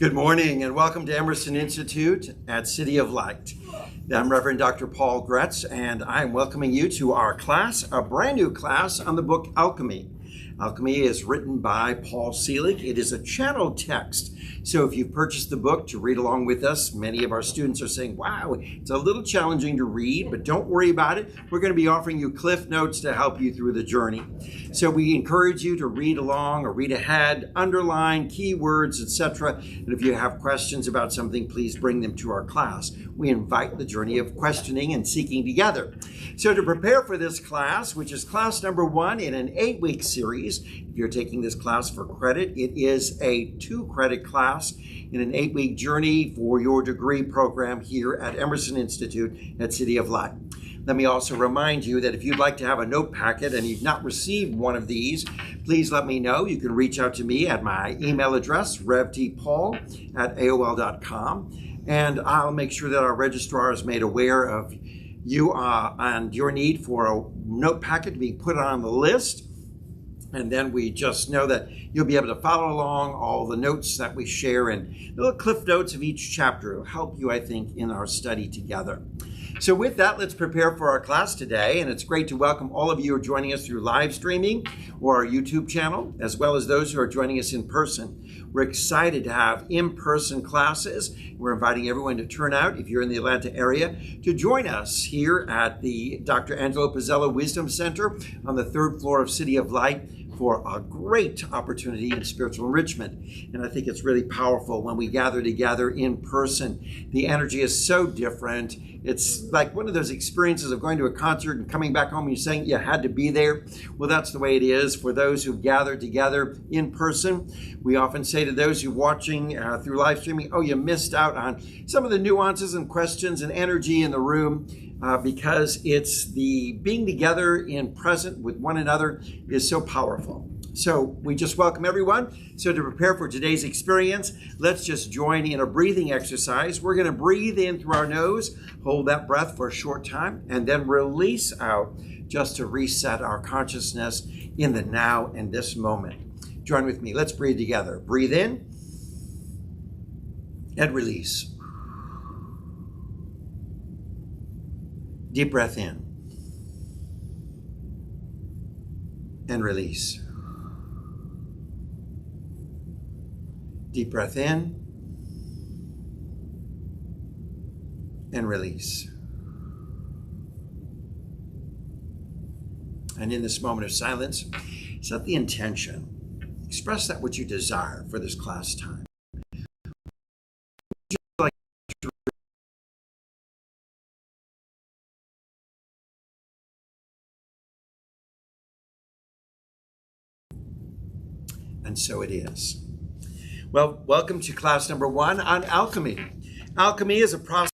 Good morning and welcome to Emerson Institute at City of Light. I'm Reverend Dr. Paul Gretz and I'm welcoming you to our class, a brand new class on the book Alchemy. Alchemy is written by Paul Selig. It is a channeled text. So if you've purchased the book to read along with us, many of our students are saying, wow, it's a little challenging to read, but don't worry about it. We're going to be offering you cliff notes to help you through the journey. So we encourage you to read along or read ahead, underline keywords, etc. And if you have questions about something, please bring them to our class. We invite the journey of questioning and seeking together. So to prepare for this class, which is class number 1 in an 8-week series, if you're taking this class for credit, it is a 2-credit class in an 8-week journey for your degree program here at Emerson Institute at City of Light. Let me also remind you that if you'd like to have a note packet and you've not received one of these, please let me know. You can reach out to me at my email address, revtpaul@aol.com, and I'll make sure that our registrar is made aware of you and your need for a note packet to be put on the list. And then we just know that you'll be able to follow along all the notes that we share and little cliff notes of each chapter. It'll help you, I think, in our study together. So with that, let's prepare for our class today. And it's great to welcome all of you who are joining us through live streaming or our YouTube channel, as well as those who are joining us in person. We're excited to have in-person classes. We're inviting everyone to turn out, if you're in the Atlanta area, to join us here at the Dr. Angelo Pizzella Wisdom Center on the 3rd floor of City of Light for a great opportunity in spiritual enrichment. And I think it's really powerful when we gather together in person. The energy is so different. It's like one of those experiences of going to a concert and coming back home and you're saying you had to be there. Well, that's the way it is for those who've gathered together in person. We often say to those who are watching through live streaming, oh, you missed out on some of the nuances and questions and energy in the room. Because it's the being together in present with one another is so powerful. So we just welcome everyone. So to prepare for today's experience, let's just join in a breathing exercise. We're going to breathe in through our nose, hold that breath for a short time, and then release out just to reset our consciousness in the now and this moment. Join with me. Let's breathe together. Breathe in and release. Deep breath in and release. Deep breath in and release. And in this moment of silence, set the intention. Express that which you desire for this class time. And so it is. Well, welcome to class number 1 on alchemy. Alchemy is a process.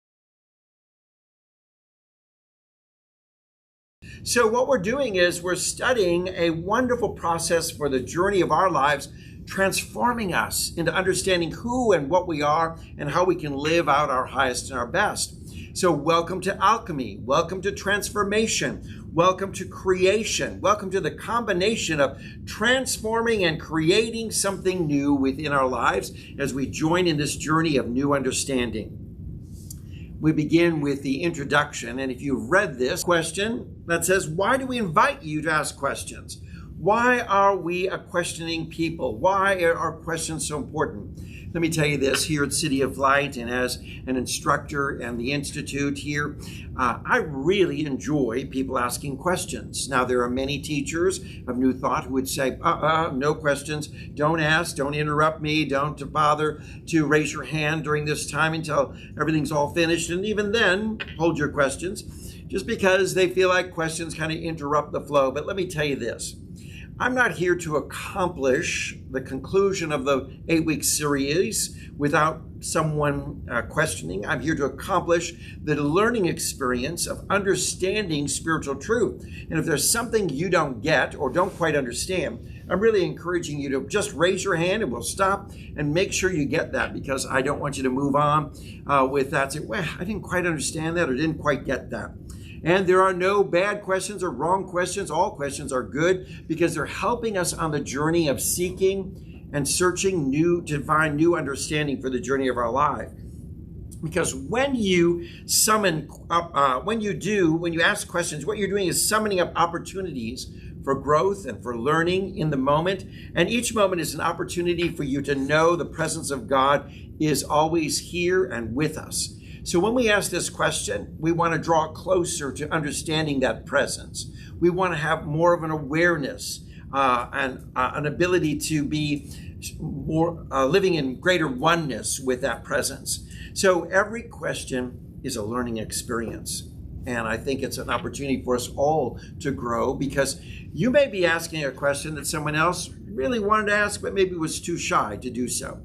So what we're doing is we're studying a wonderful process for the journey of our lives, transforming us into understanding who and what we are and how we can live out our highest and our best. So welcome to alchemy. Welcome to transformation. Welcome to creation. Welcome to the combination of transforming and creating something new within our lives as we join in this journey of new understanding. We begin with the introduction, and if you've read this question that says, why do we invite you to ask questions? Why are we a questioning people? Why are our questions so important? Let me tell you this, here at City of Light and as an instructor and the Institute here, I really enjoy people asking questions. Now, there are many teachers of New Thought who would say, no questions, don't ask, don't interrupt me, don't bother to raise your hand during this time until everything's all finished. And even then, hold your questions, just because they feel like questions kind of interrupt the flow. But let me tell you this. I'm not here to accomplish the conclusion of the 8-week series without someone questioning. I'm here to accomplish the learning experience of understanding spiritual truth. And if there's something you don't get or don't quite understand, I'm really encouraging you to just raise your hand and we'll stop and make sure you get that, because I don't want you to move on with that. Say, well, I didn't quite understand that or didn't quite get that. And there are no bad questions or wrong questions. All questions are good because they're helping us on the journey of seeking and searching to find new understanding for the journey of our life. Because when you summon up, when you ask questions, what you're doing is summoning up opportunities for growth and for learning in the moment. And each moment is an opportunity for you to know the presence of God is always here and with us. So when we ask this question, we want to draw closer to understanding that presence. We want to have more of an awareness and an ability to be more living in greater oneness with that presence. So every question is a learning experience. And I think it's an opportunity for us all to grow, because you may be asking a question that someone else really wanted to ask, but maybe was too shy to do so.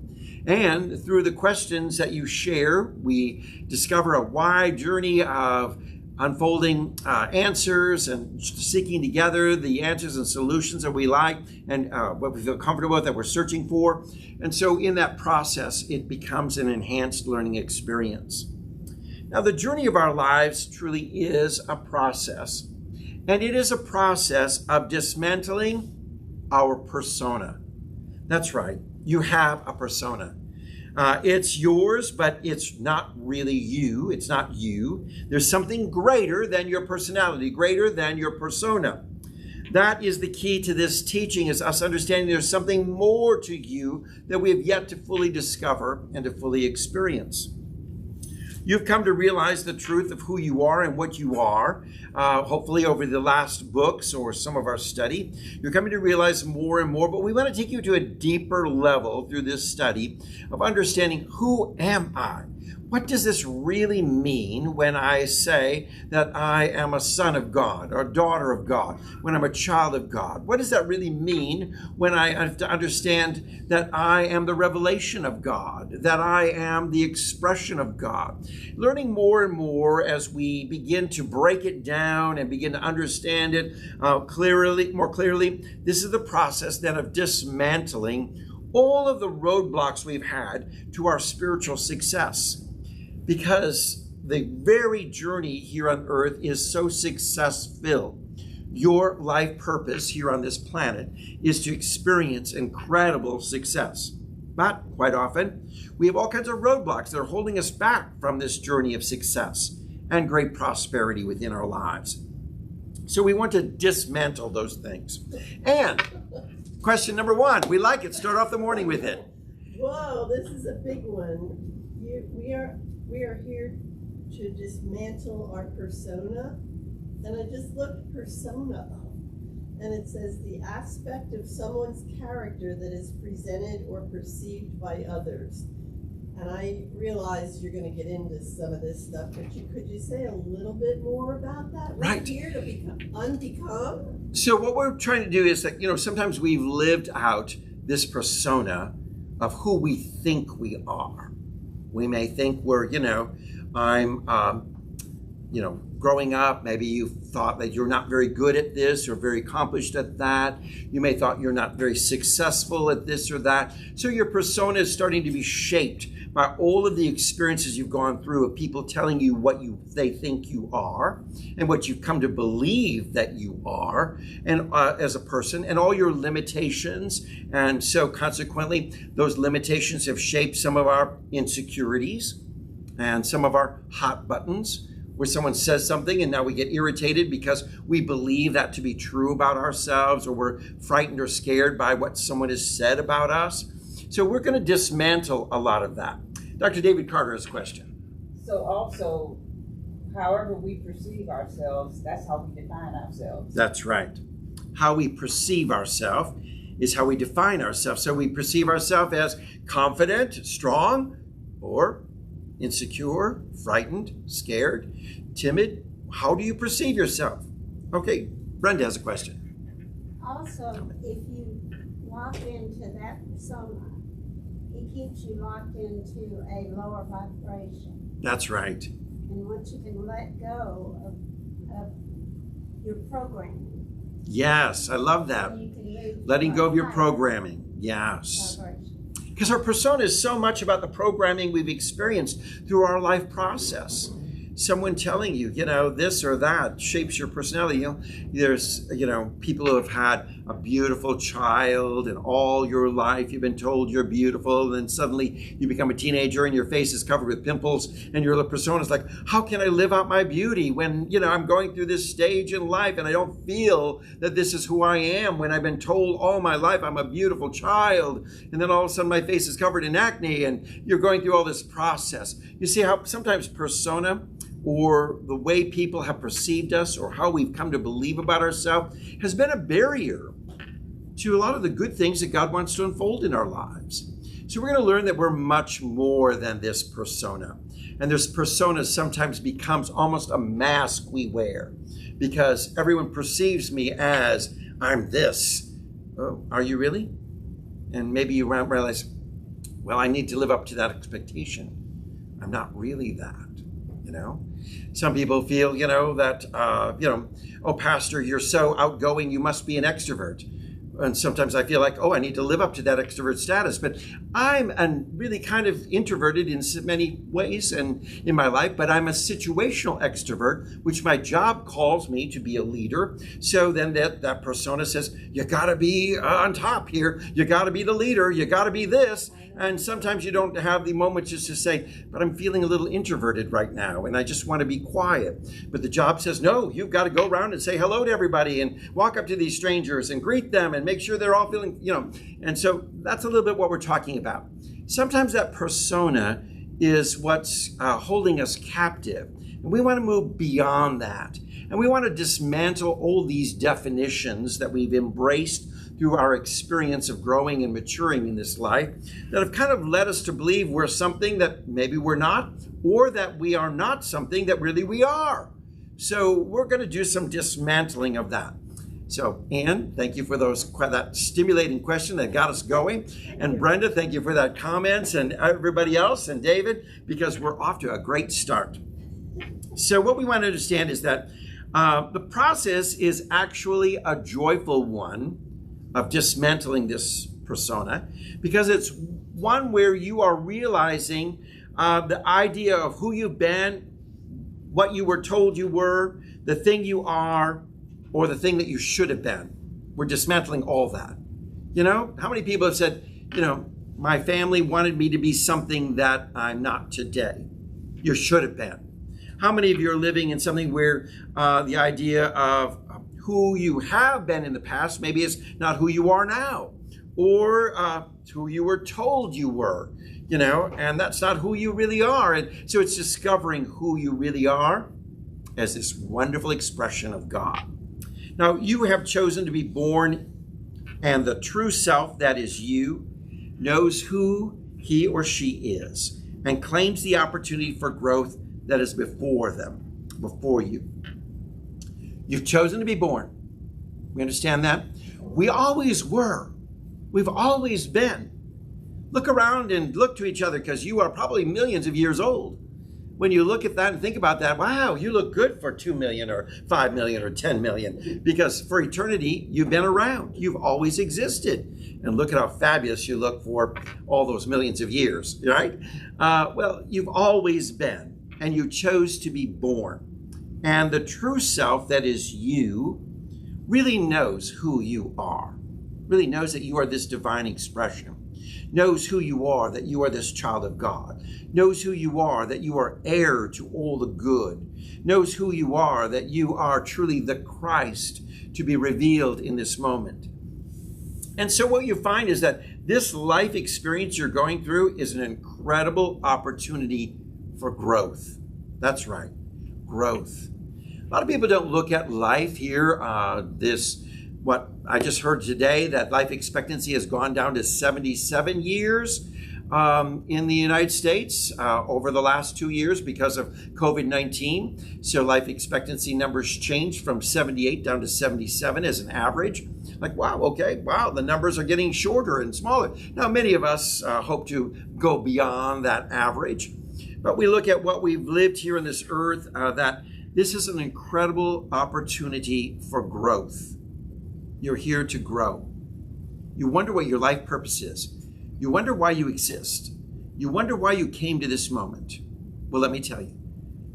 And through the questions that you share, we discover a wide journey of unfolding answers and seeking together the answers and solutions that we like and what we feel comfortable with, that we're searching for. And so in that process, it becomes an enhanced learning experience. Now, the journey of our lives truly is a process, and it is a process of dismantling our persona. That's right. You have a persona. It's yours, but it's not really you. It's not you. There's something greater than your personality, greater than your persona. That is the key to this teaching, is us understanding there's something more to you that we have yet to fully discover and to fully experience. You've come to realize the truth of who you are and what you are, hopefully over the last books or some of our study. You're coming to realize more and more, but we want to take you to a deeper level through this study of understanding, who am I? What does this really mean when I say that I am a son of God or a daughter of God, when I'm a child of God? What does that really mean when I have to understand that I am the revelation of God, that I am the expression of God? Learning more and more as we begin to break it down and begin to understand it more clearly, this is the process then of dismantling all of the roadblocks we've had to our spiritual success. Because the very journey here on earth is so success-filled. Your life purpose here on this planet is to experience incredible success. But quite often, we have all kinds of roadblocks that are holding us back from this journey of success and great prosperity within our lives. So we want to dismantle those things. And question number one, we like it. Start off the morning with it. Whoa, this is a big one. We are here to dismantle our persona. And I just looked persona up. And it says the aspect of someone's character that is presented or perceived by others. And I realize you're going to get into some of this stuff, but could you say a little bit more about that? Right. We're here to unbecome? So what we're trying to do is that, sometimes we've lived out this persona of who we think we are. We may think we're, growing up, maybe you thought that you're not very good at this or very accomplished at that. You may thought you're not very successful at this or that. So your persona is starting to be shaped by all of the experiences you've gone through of people telling you what they think you are and what you've come to believe that you are and as a person, and all your limitations. And so consequently, those limitations have shaped some of our insecurities and some of our hot buttons, where someone says something and now we get irritated because we believe that to be true about ourselves, or we're frightened or scared by what someone has said about us. So we're going to dismantle a lot of that. Dr. David Carter has a question. So also, however we perceive ourselves, that's how we define ourselves. That's right. How we perceive ourselves is how we define ourselves. So we perceive ourselves as confident, strong, or insecure, frightened, scared, timid. How do you perceive yourself? Okay, Brenda has a question. Also, if you lock into that persona, it keeps you locked into a lower vibration. That's right. And once you can let go of your programming. Yes, I love that. You can move Letting go of your higher programming. Yes. vibration. Because our persona is so much about the programming we've experienced through our life process. Someone telling you, this or that shapes your personality. There's, people who have had a beautiful child, and all your life you've been told you're beautiful, and then suddenly you become a teenager and your face is covered with pimples, and your persona is like, how can I live out my beauty when, I'm going through this stage in life and I don't feel that this is who I am, when I've been told all my life I'm a beautiful child, and then all of a sudden my face is covered in acne, and you're going through all this process. You see how sometimes persona, or the way people have perceived us, or how we've come to believe about ourselves, has been a barrier to a lot of the good things that God wants to unfold in our lives. So we're going to learn that we're much more than this persona. And this persona sometimes becomes almost a mask we wear, because everyone perceives me as, I'm this. Oh, are you really? And maybe you realize, well, I need to live up to that expectation. I'm not really that. Some people feel, that, oh, Pastor, you're so outgoing, you must be an extrovert. And sometimes I feel like, oh, I need to live up to that extrovert status. But I'm really kind of introverted in many ways and in my life, but I'm a situational extrovert, which my job calls me to be a leader. So then that persona says, you got to be on top here. You got to be the leader. You got to be this. And sometimes you don't have the moment just to say, but I'm feeling a little introverted right now, and I just want to be quiet. But the job says, no, you've got to go around and say hello to everybody and walk up to these strangers and greet them and make sure they're all feeling, And so that's a little bit what we're talking about. Sometimes that persona is what's holding us captive. And we want to move beyond that. And we want to dismantle all these definitions that we've embraced through our experience of growing and maturing in this life that have kind of led us to believe we're something that maybe we're not, or that we are not something that really we are. So we're going to do some dismantling of that. So, Ann, thank you for that stimulating question that got us going. And Brenda, thank you for that comments, and everybody else, and David, because we're off to a great start. So what we want to understand is that the process is actually a joyful one of dismantling this persona, because it's one where you are realizing the idea of who you've been, what you were told you were, the thing you are, or the thing that you should have been. We're dismantling all that. How many people have said, my family wanted me to be something that I'm not today? You should have been. How many of you are living in something where the idea of who you have been in the past maybe is not who you are now, or who you were told you were, and that's not who you really are. And so it's discovering who you really are as this wonderful expression of God. Now, you have chosen to be born, and the true self that is you knows who he or she is and claims the opportunity for growth that is before you. You've chosen to be born. We understand that? We always were. We've always been. Look around and look to each other, because you are probably millions of years old. When you look at that and think about that, wow, you look good for 2 million or 5 million or 10 million, because for eternity, you've been around. You've always existed. And look at how fabulous you look for all those millions of years, right? Well, you've always been, and you chose to be born. And the true self that is you really knows who you are, really knows that you are this divine expression, knows who you are, that you are this child of God, knows who you are, that you are heir to all the good, knows who you are, that you are truly the Christ to be revealed in this moment. And so what you find is that this life experience you're going through is an incredible opportunity for growth. That's right, growth. A lot of people don't look at life here, what I just heard today, that life expectancy has gone down to 77 years in the United States over the last 2 years because of COVID-19. So life expectancy numbers changed from 78 down to 77 as an average. Like, wow, okay, wow, the numbers are getting shorter and smaller. Now, many of us hope to go beyond that average. But we look at what we've lived here on this earth, that this is an incredible opportunity for growth. You're here to grow. You wonder what your life purpose is. You wonder why you exist. You wonder why you came to this moment. Well, let me tell you.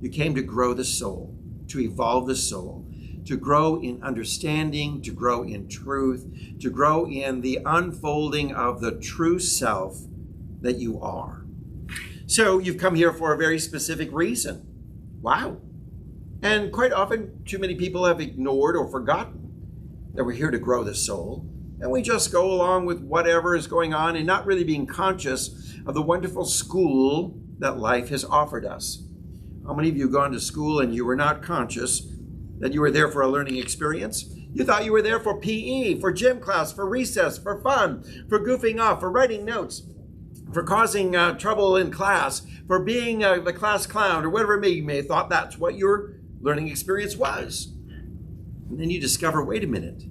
You came to grow the soul, to evolve the soul, to grow in understanding, to grow in truth, to grow in the unfolding of the true self that you are. So you've come here for a very specific reason. Wow. And quite often, too many people have ignored or forgotten that we're here to grow the soul. And we just go along with whatever is going on and not really being conscious of the wonderful school that life has offered us. How many of you have gone to school and you were not conscious that you were there for a learning experience? You thought you were there for PE, for gym class, for recess, for fun, for goofing off, for writing notes, for causing trouble in class, for being the class clown, or whatever it may be. You may have thought that's what your learning experience was. And then you discover, wait a minute,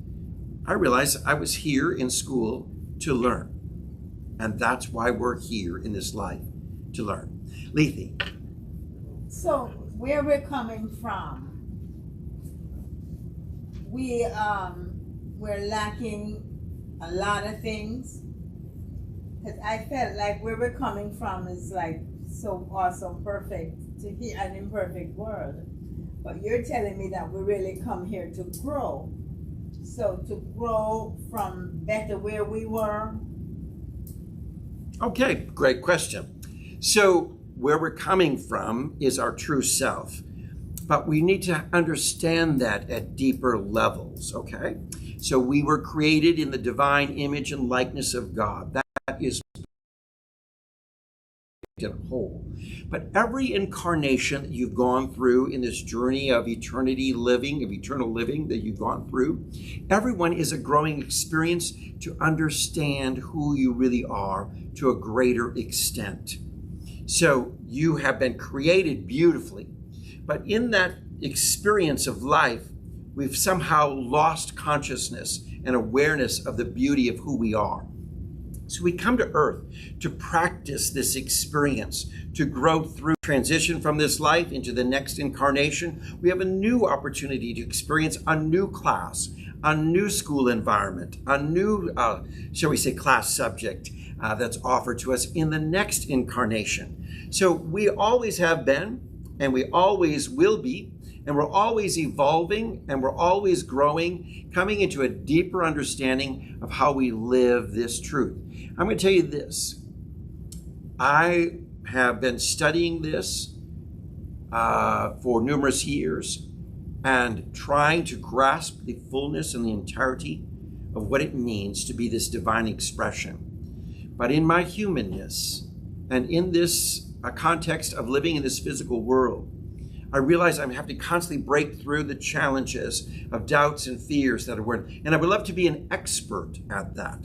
I realized I was here in school to learn. And that's why we're here in this life, to learn. Lethe. So where we're coming from, we're lacking a lot of things. Because I felt like where we're coming from is like so awesome, perfect to hear an imperfect world. But you're telling me that we really come here to grow. So to grow from better where we were. Okay, great question. So where we're coming from is our true self. But we need to understand that at deeper levels, okay? So we were created in the divine image and likeness of God. That is whole. But every incarnation that you've gone through in this journey of eternity living, of eternal living that you've gone through, everyone is a growing experience to understand who you really are to a greater extent. So you have been created beautifully, but in that experience of life, we've somehow lost consciousness and awareness of the beauty of who we are. So we come to earth to practice this experience, to grow through transition from this life into the next incarnation. We have a new opportunity to experience a new class, a new school environment, a new, shall we say, class subject that's offered to us in the next incarnation. So we always have been, and we always will be, and we're always evolving, and we're always growing, coming into a deeper understanding of how we live this truth. I'm going to tell you this. I have been studying this for numerous years and trying to grasp the fullness and the entirety of what it means to be this divine expression. But in my humanness and in this context of living in this physical world, I realize I have to constantly break through the challenges of doubts and fears that are worth. And I would love to be an expert at that.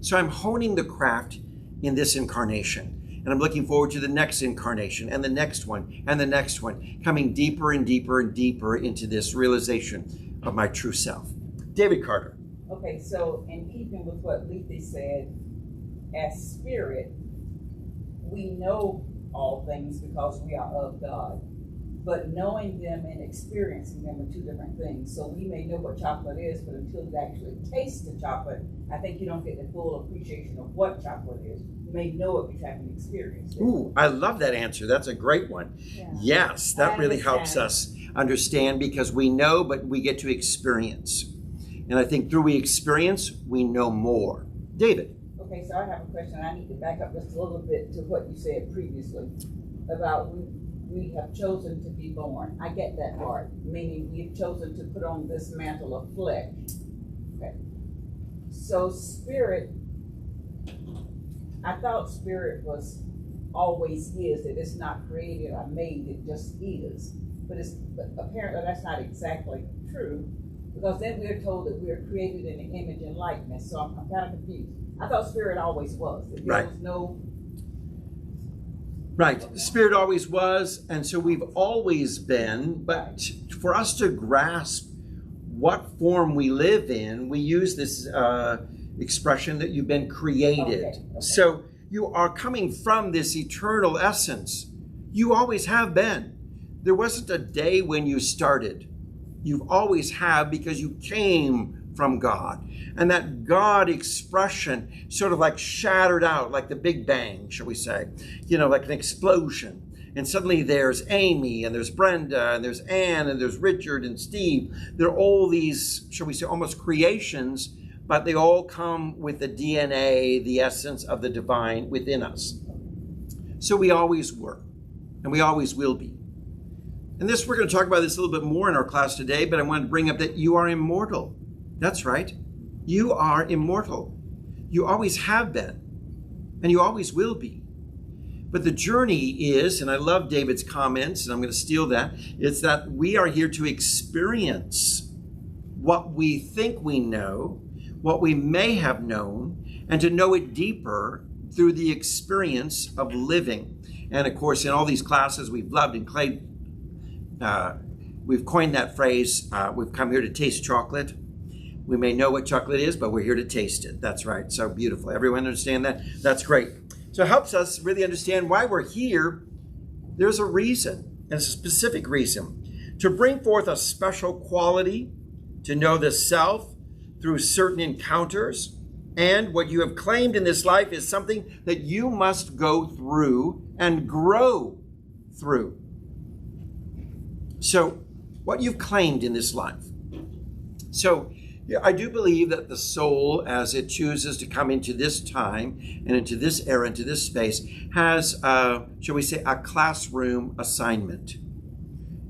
So I'm honing the craft in this incarnation. And I'm looking forward to the next incarnation and the next one and the next one, coming deeper and deeper and deeper into this realization of my true self. David Carter. Okay, so in keeping with what Lethe said, as spirit, we know all things because we are of God. But knowing them and experiencing them are two different things. So we may know what chocolate is, but until you actually taste the chocolate, I think you don't get the full appreciation of what chocolate is. You may know it, but you haven't experienced it. Ooh, I love that answer. That's a great one. Yeah. Yes, that really helps us understand because we know, but we get to experience. And I think through we experience, we know more. David. Okay, so I have a question. I need to back up just a little bit to what you said previously about we have chosen to be born. I get that part, meaning we've chosen to put on this mantle of flesh. Okay. So spirit, I thought spirit was always is, that it's not created or made, it just is. But apparently that's not exactly true, because then we're told that we're created in the image and likeness. So I'm kind of confused. I thought spirit always was. That there was no. Right. Spirit always was, and so we've always been, but for us to grasp what form we live in, we use this expression that you've been created. Okay. So you are coming from this eternal essence. You always have been. There wasn't a day when you started. You always have, because you came from God. And that God expression sort of like shattered out, like the Big Bang, shall we say, like an explosion. And suddenly there's Amy, and there's Brenda, and there's Ann, and there's Richard and Steve. They're all these, shall we say, almost creations, but they all come with the DNA, the essence of the divine within us. So we always were, and we always will be. And this, we're going to talk about this a little bit more in our class today, but I want to bring up that you are immortal. That's right. You are immortal. You always have been, and you always will be. But the journey is, and I love David's comments, and I'm going to steal that, it's that we are here to experience what we think we know, what we may have known, and to know it deeper through the experience of living. And of course, in all these classes we've loved and played, we've coined that phrase, we've come here to taste chocolate. We may know what chocolate is, but we're here to taste it. That's right. So beautiful. Everyone understand that? That's great. So it helps us really understand why we're here. There's a reason, and it's a specific reason, to bring forth a special quality, to know the self through certain encounters. And what you have claimed in this life is something that you must go through and grow through. So what you've claimed in this life. So I do believe that the soul, as it chooses to come into this time and into this era, into this space, has, shall we say, a classroom assignment.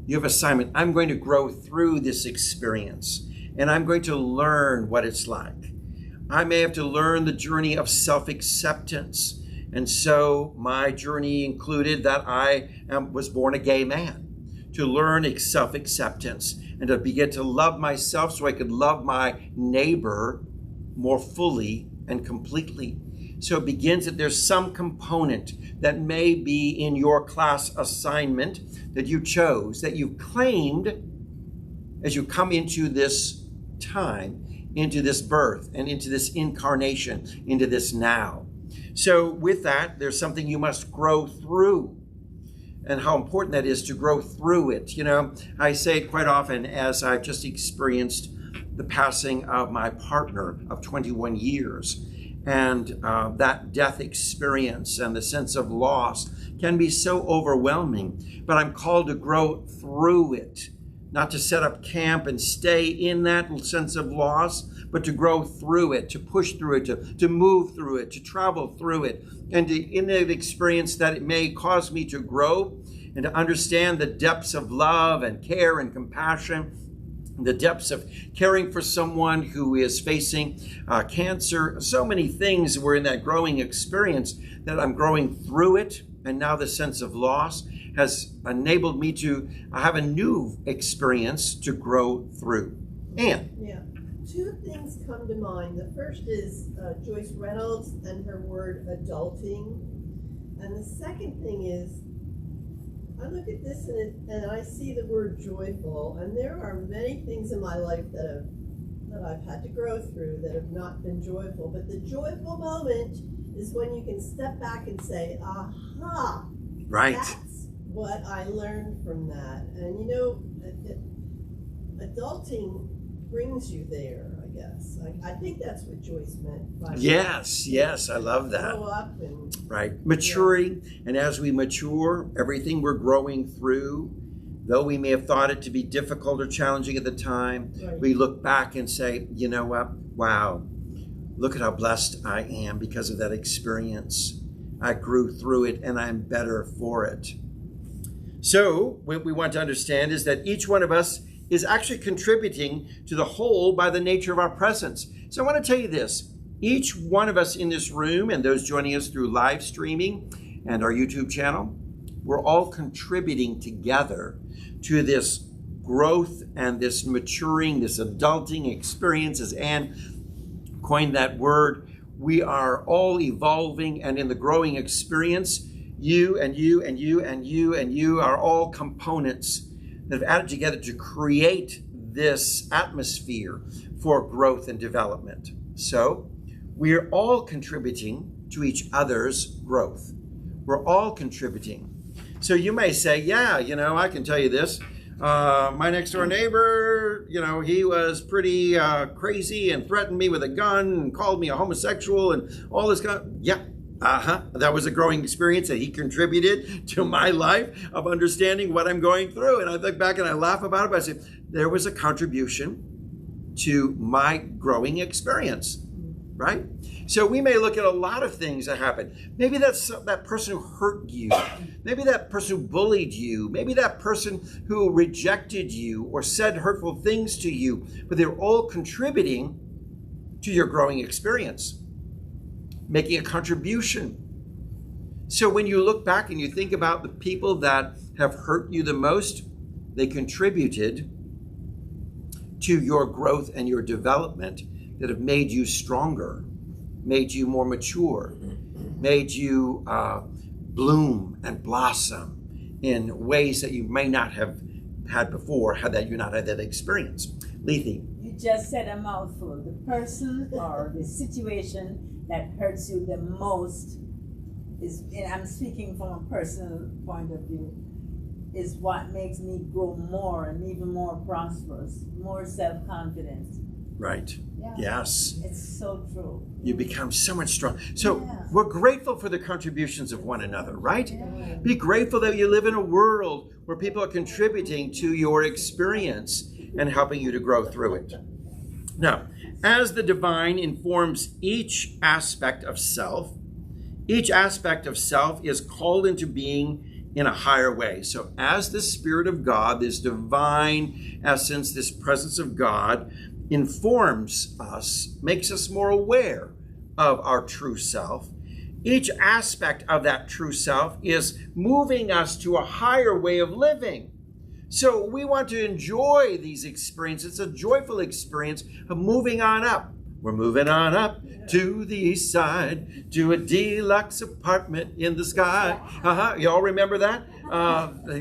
You have assignment. I'm going to grow through this experience, and I'm going to learn what it's like. I may have to learn the journey of self-acceptance. And so my journey included that I was born a gay man, to learn self-acceptance and to begin to love myself so I could love my neighbor more fully and completely. So it begins that there's some component that may be in your class assignment that you chose, that you claimed as you come into this time, into this birth, and into this incarnation, into this now. So with that, there's something you must grow through. And how important that is to grow through it. You know, I say it quite often as I've just experienced the passing of my partner of 21 years. And that death experience and the sense of loss can be so overwhelming. But I'm called to grow through it, not to set up camp and stay in that sense of loss, but to grow through it, to push through it, to move through it, to travel through it. And in that experience that it may cause me to grow and to understand the depths of love and care and compassion, the depths of caring for someone who is facing cancer. So many things were in that growing experience that I'm growing through it. And now the sense of loss has enabled me to have a new experience to grow through. And yeah, two things come to mind. The first is Joyce Reynolds and her word adulting. And the second thing is, I look at this and I see the word joyful, and there are many things in my life that I've had to grow through that have not been joyful. But the joyful moment is when you can step back and say, aha, right. That's what I learned from that. And you know, adulting brings you there, I guess. I think that's what Joyce meant by Yes, I love that. grow up and right, maturing. Yeah. And as we mature, everything we're growing through, though we may have thought it to be difficult or challenging at the time, right, we look back and say, you know what, wow, look at how blessed I am because of that experience. I grew through it and I'm better for it. So what we want to understand is that each one of us is actually contributing to the whole by the nature of our presence. So I want to tell you this. Each one of us in this room and those joining us through live streaming and our YouTube channel, we're all contributing together to this growth and this maturing, this adulting experience. As Anne coined that word, we are all evolving, and in the growing experience, you and you and you and you and you are all components that have added together to create this atmosphere for growth and development. So we are all contributing to each other's growth. We're all contributing. So you may say, yeah, you know, I can tell you this. My next door neighbor, you know, he was pretty crazy and threatened me with a gun and called me a homosexual and all this kind of, yeah, That was a growing experience that he contributed to my life of understanding what I'm going through. And I look back and I laugh about it, but I say, there was a contribution to my growing experience, right? So we may look at a lot of things that happen. Maybe that's that person who hurt you. Maybe that person who bullied you. Maybe that person who rejected you or said hurtful things to you. But they're all contributing to your growing experience, making a contribution. So when you look back and you think about the people that have hurt you the most, they contributed to your growth and your development that have made you stronger, made you more mature, made you bloom and blossom in ways that you may not have had before had that you not had that experience. Lethe. You just said a mouthful. The person or the situation that hurts you the most is, and I'm speaking from a personal point of view, is what makes me grow more and even more prosperous, more self-confident. Right. Yeah. Yes. It's so true. You become so much stronger. So we're grateful for the contributions of one another, right? Yeah. Be grateful that you live in a world where people are contributing to your experience and helping you to grow through it. Now, as the divine informs each aspect of self is called into being in a higher way. So as the Spirit of God, this divine essence, this presence of God informs us, makes us more aware of our true self, each aspect of that true self is moving us to a higher way of living. So we want to enjoy these experiences. It's a joyful experience of moving on up. We're moving on up to the east side, to a deluxe apartment in the sky. You all remember that?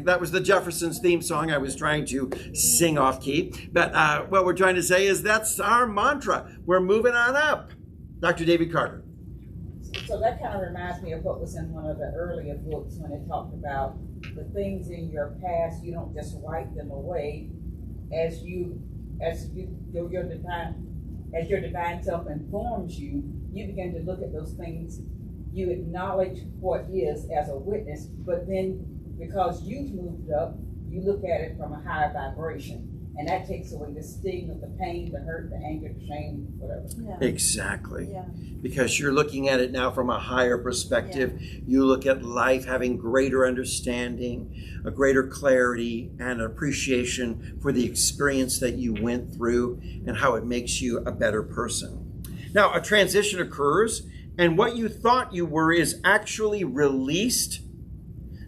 That was the Jeffersons theme song I was trying to sing off key. But what we're trying to say is that's our mantra. We're moving on up. Dr. David Carter. So that kind of reminds me of what was in one of the earlier books when it talked about the things in your past. You don't just wipe them away as your divine self informs you. You begin to look at those things. You acknowledge what is as a witness, but then because you've moved up, you look at it from a higher vibration. And that takes away the sting of the pain, the hurt, the anger, the shame, whatever. Yeah. Exactly. Yeah. Because you're looking at it now from a higher perspective. Yeah. You look at life having greater understanding, a greater clarity, and an appreciation for the experience that you went through and how it makes you a better person. Now, a transition occurs, and what you thought you were is actually released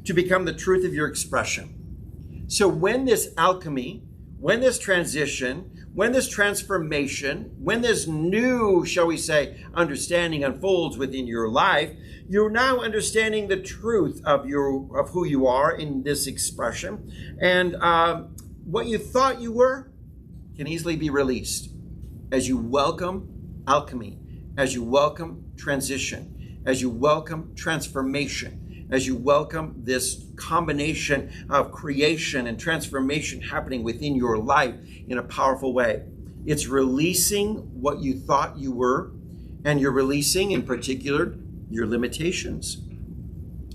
to become the truth of your expression. So when this alchemy, when this transition, when this transformation, when this new, shall we say, understanding unfolds within your life, you're now understanding the truth of who you are in this expression. And what you thought you were can easily be released as you welcome alchemy, as you welcome transition, as you welcome transformation, as you welcome this combination of creation and transformation happening within your life in a powerful way. It's releasing what you thought you were, and you're releasing, in particular, your limitations,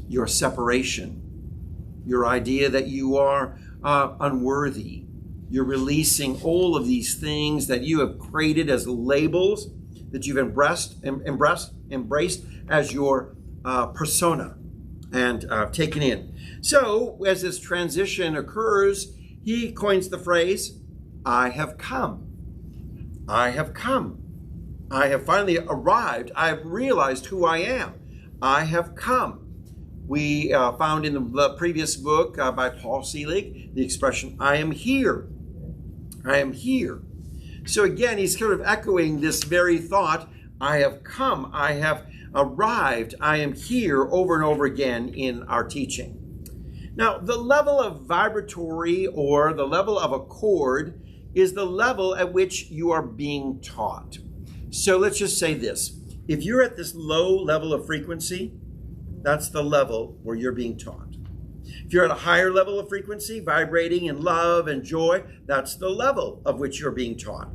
your separation, your idea that you are unworthy. You're releasing all of these things that you have created as labels that you've embraced as your persona and taken in. So as this transition occurs, he coins the phrase, I have come. I have come. I have finally arrived. I have realized who I am. I have come. We found in the previous book by Paul Selig the expression, I am here. I am here. So again, he's sort of echoing this very thought, I have come. I have arrived, I am here, over and over again in our teaching. Now, the level of vibratory or the level of accord is the level at which you are being taught. So let's just say this. If you're at this low level of frequency, that's the level where you're being taught. If you're at a higher level of frequency, vibrating in love and joy, that's the level of which you're being taught.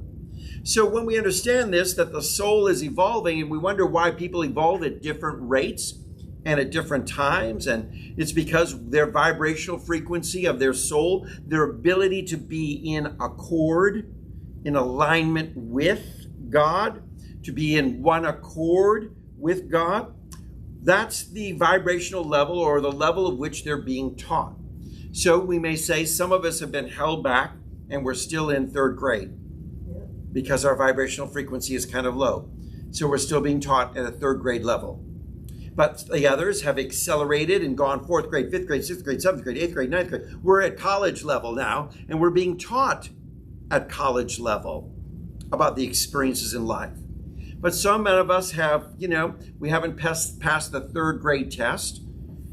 So when we understand this, that the soul is evolving, and we wonder why people evolve at different rates and at different times, and it's because their vibrational frequency of their soul, their ability to be in accord, in alignment with God, to be in one accord with God, that's the vibrational level or the level of which they're being taught. So we may say some of us have been held back and we're still in third grade because our vibrational frequency is kind of low. So we're still being taught at a third grade level. But the others have accelerated and gone fourth grade, fifth grade, sixth grade, seventh grade, eighth grade, ninth grade. We're at college level now, and we're being taught at college level about the experiences in life. But some of us have, we haven't passed the third grade test,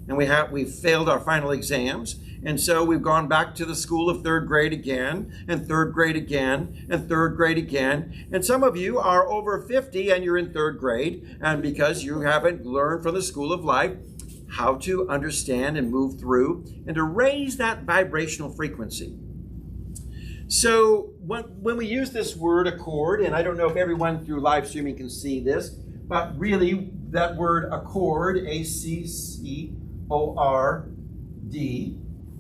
and we've failed our final exams. And so we've gone back to the school of third grade again, and third grade again, and third grade again. And some of you are over 50 and you're in third grade, and because you haven't learned from the school of life how to understand and move through and to raise that vibrational frequency. So when we use this word accord, and I don't know if everyone through live streaming can see this, but really that word accord, A-C-C-O-R-D,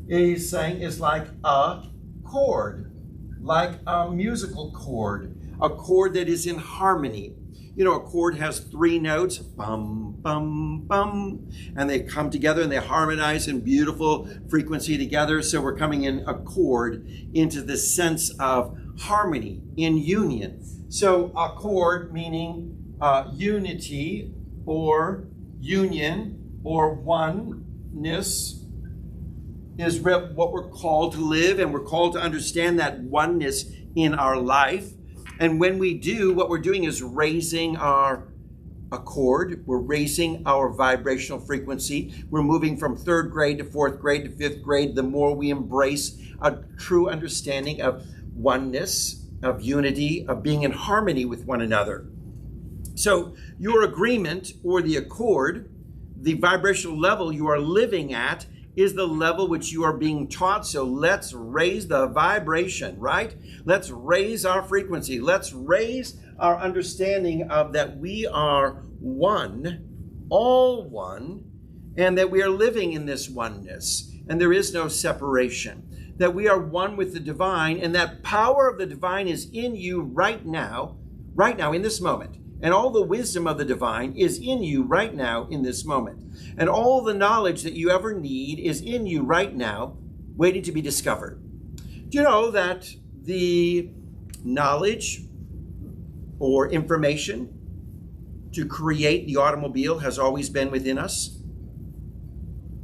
is like a chord, like a musical chord, a chord that is in harmony. A chord has three notes, bum, bum, bum, and they come together and they harmonize in beautiful frequency together. So we're coming in a chord into the sense of harmony, in union. So a chord meaning unity or union or oneness is what we're called to live, and we're called to understand that oneness in our life. And when we do, what we're doing is raising our accord. We're raising our vibrational frequency. We're moving from third grade to fourth grade to fifth grade. The more we embrace a true understanding of oneness, of unity, of being in harmony with one another. So your agreement or the accord, the vibrational level you are living at, is the level which you are being taught. So let's raise the vibration, right? Let's raise our frequency. Let's raise our understanding of that we are one, all one, and that we are living in this oneness, and there is no separation. That we are one with the divine, and that power of the divine is in you right now, in this moment. And all the wisdom of the divine is in you right now in this moment. And all the knowledge that you ever need is in you right now, waiting to be discovered. Do you know that the knowledge or information to create the automobile has always been within us?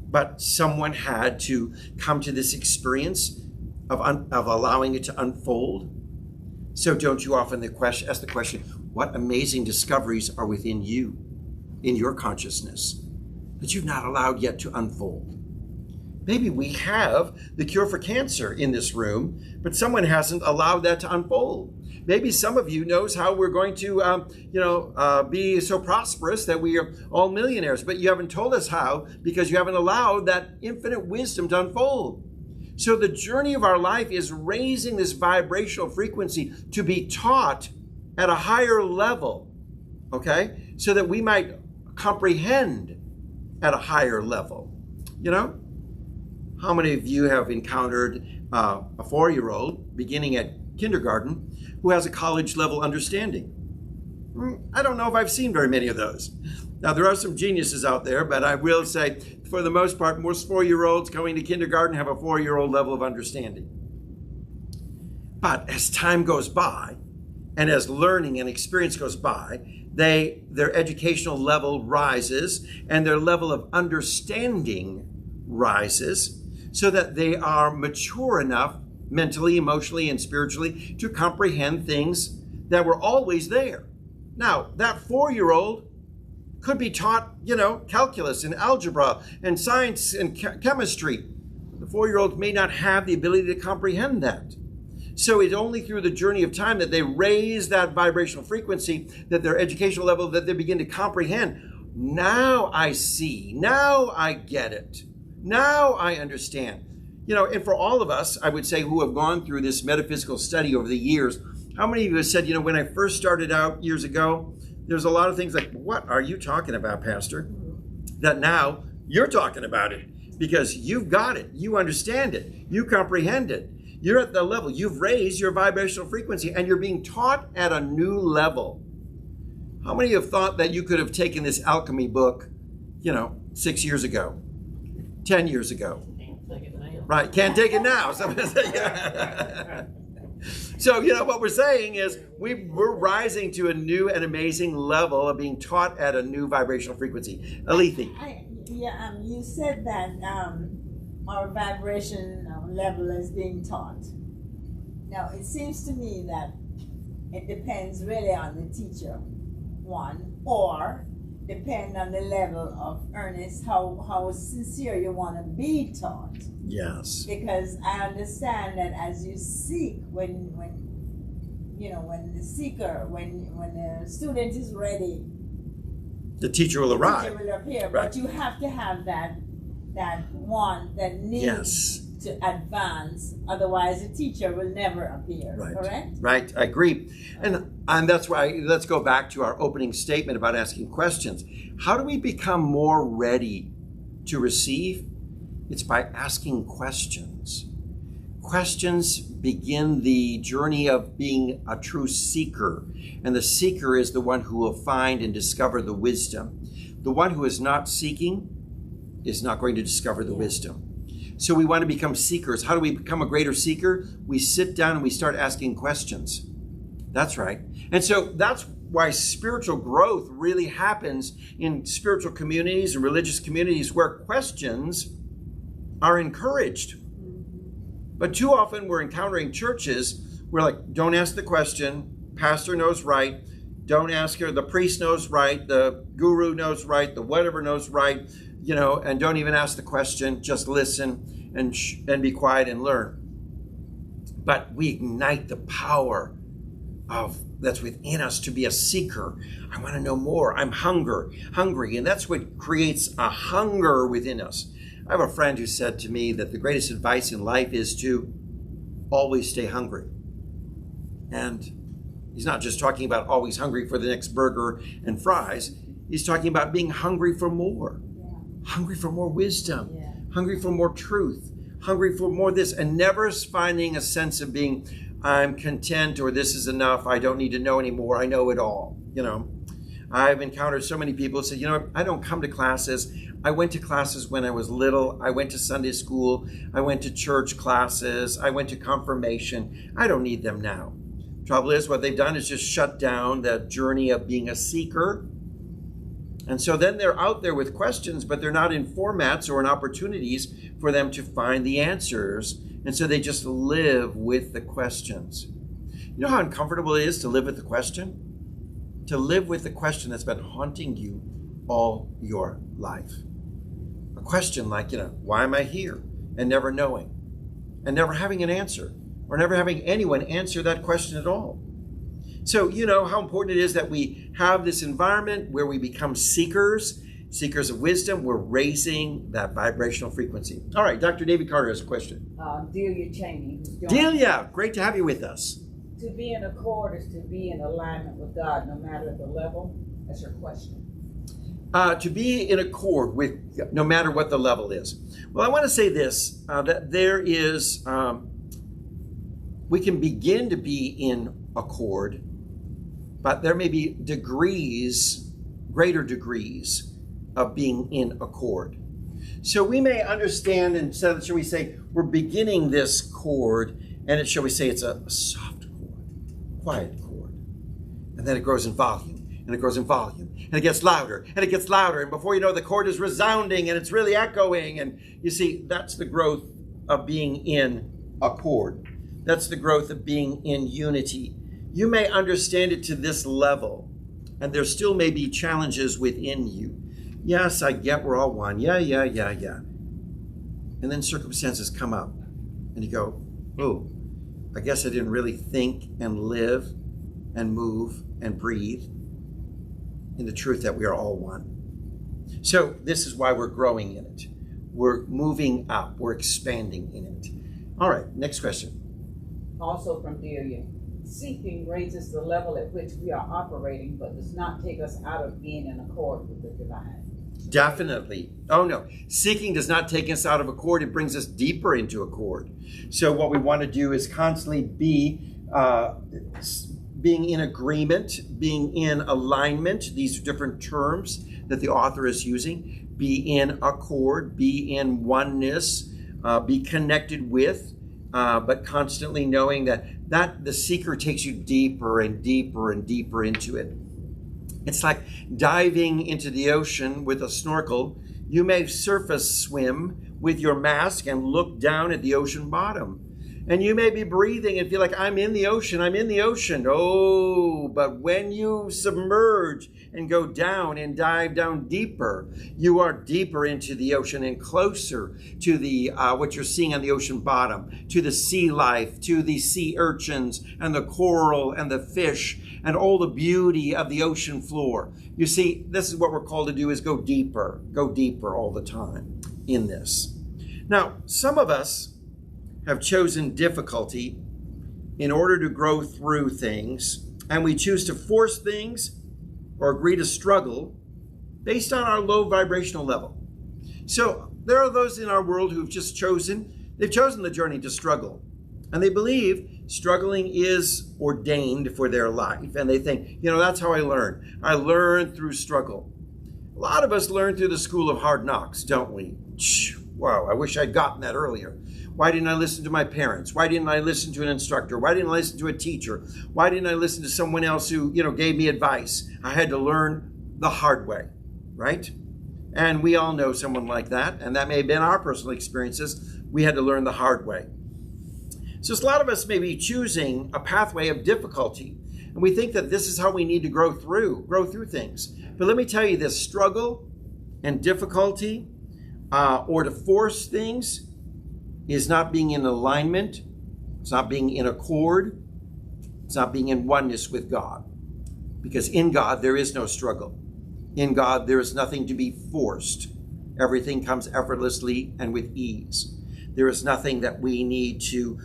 But someone had to come to this experience of allowing it to unfold. So don't you often ask the question, what amazing discoveries are within you, in your consciousness, that you've not allowed yet to unfold? Maybe we have the cure for cancer in this room, but someone hasn't allowed that to unfold. Maybe some of you knows how we're going to, be so prosperous that we are all millionaires, but you haven't told us how because you haven't allowed that infinite wisdom to unfold. So the journey of our life is raising this vibrational frequency to be taught at a higher level, okay? So that we might comprehend at a higher level. How many of you have encountered a 4-year-old beginning at kindergarten who has a college level understanding? I don't know if I've seen very many of those. Now, there are some geniuses out there, but I will say, for the most part, most 4-year-olds going to kindergarten have a 4-year-old level of understanding. But as time goes by, and as learning and experience goes by, their educational level rises, and their level of understanding rises, so that they are mature enough mentally, emotionally, and spiritually to comprehend things that were always there. Now, that 4-year-old could be taught, calculus and algebra and science and chemistry. The 4-year-old may not have the ability to comprehend that. So it's only through the journey of time that they raise that vibrational frequency, that their educational level, that they begin to comprehend. Now I see, now I get it, now I understand. And for all of us, I would say, who have gone through this metaphysical study over the years, How many of you have said, when I first started out years ago, there's a lot of things like, what are you talking about, Pastor? That now you're talking about it because you've got it. You understand it. You comprehend it. You're at the level. You've raised your vibrational frequency and you're being taught at a new level. How many have thought that you could have taken this Alchemy book, 6 years ago, 10 years ago? Right, can't take it now. So, what we're saying is we're rising to a new and amazing level of being taught at a new vibrational frequency. Alethi. You said that our vibration level is being taught. Now, it seems to me that it depends really on the teacher, one, or depend on the level of earnest, how sincere you want to be taught. Yes. Because I understand that as you seek, when the student is ready, the teacher will arrive. The teacher will appear, Right. but you have to have that need Yes. to advance. Otherwise, the teacher will never appear. Right. Correct? Right. I agree. And that's why let's go back to our opening statement about asking questions. How do we become more ready to receive? It's by asking questions. Questions begin the journey of being a true seeker. And the seeker is the one who will find and discover the wisdom. The one who is not seeking is not going to discover the wisdom. So we want to become seekers. How do we become a greater seeker? We sit down and we start asking questions. That's right. And so that's why spiritual growth really happens in spiritual communities and religious communities where questions are encouraged. But too often we're encountering churches where like, don't ask the question, pastor knows right, don't ask her, the priest knows right, the guru knows right, the whatever knows right, and don't even ask the question, just listen and be quiet and learn. But we ignite the power that's within us to be a seeker. I want to know more. I'm hungry. And that's what creates a hunger within us. I have a friend who said to me that the greatest advice in life is to always stay hungry. And he's not just talking about always hungry for the next burger and fries. He's talking about being hungry for more. Hungry for more wisdom. Hungry for more truth. Hungry for more this. And never finding a sense of being, I'm content, or this is enough. I don't need to know anymore. I know it all. I've encountered so many people who say, I don't come to classes. I went to classes when I was little. I went to Sunday school. I went to church classes. I went to confirmation. I don't need them now. Trouble is, what they've done is just shut down the journey of being a seeker. And so then they're out there with questions, but they're not in formats or in opportunities for them to find the answers. And so they just live with the questions. You know how uncomfortable it is to live with the question? To live with the question that's been haunting you all your life. A question like, why am I here? And never knowing. And never having an answer. Or never having anyone answer that question at all. So, how important it is that we have this environment where we become seekers of wisdom. We're raising that vibrational frequency. All right, Dr. David Carter has a question. Delia Cheney. Delia, great to have you with us. To be in accord is to be in alignment with God, no matter the level. That's your question. To be in accord with, no matter what the level is. Well, I want to say this, that there is, we can begin to be in accord, but there may be greater degrees of being in accord. So we may understand, and so shall we say, we're beginning this chord, and shall we say it's a soft chord, quiet chord. And then it grows in volume, and it grows in volume, and it gets louder, and it gets louder, and before you know, the chord is resounding, and it's really echoing, and you see, that's the growth of being in accord. That's the growth of being in unity. You may understand it to this level, and there still may be challenges within you. Yes, I get we're all one. Yeah. And then circumstances come up, and you go, oh, I guess I didn't really think and live and move and breathe in the truth that we are all one. So this is why we're growing in it. We're moving up. We're expanding in it. All right, next question. Also from Delia. seeking raises the level at which we are operating, but does not take us out of being in accord with the divine. Definitely. Oh no. Seeking does not take us out of accord. It brings us deeper into accord. So what we want to do is constantly be being in agreement, being in alignment. These are different terms that the author is using. Be in accord, be in oneness, be connected with, but constantly knowing that the seeker takes you deeper and deeper and deeper into it. It's like diving into the ocean with a snorkel. You may surface swim with your mask and look down at the ocean bottom. And you may be breathing and feel like, I'm in the ocean, I'm in the ocean. Oh, but when you submerge and go down and dive down deeper, you are deeper into the ocean and closer to the what you're seeing on the ocean bottom, to the sea life, to the sea urchins and the coral and the fish and all the beauty of the ocean floor. You see, this is what we're called to do, is go deeper all the time in this. Now, some of us have chosen difficulty in order to grow through things, and we choose to force things or agree to struggle based on our low vibrational level. So there are those in our world who've just chosen the journey to struggle, and they believe struggling is ordained for their life, and they think, that's how I learn. I learn through struggle. A lot of us learn through the school of hard knocks, don't we? Wow, I wish I'd gotten that earlier. Why didn't I listen to my parents? Why didn't I listen to an instructor? Why didn't I listen to a teacher? Why didn't I listen to someone else who, gave me advice? I had to learn the hard way, right? And we all know someone like that, and that may have been our personal experiences. We had to learn the hard way. So a lot of us may be choosing a pathway of difficulty, and we think that this is how we need to grow through things. But let me tell you this, struggle and difficulty, or to force things, is not being in alignment, it's not being in accord, it's not being in oneness with God. Because in God, there is no struggle. In God, there is nothing to be forced. Everything comes effortlessly and with ease. There is nothing that we need to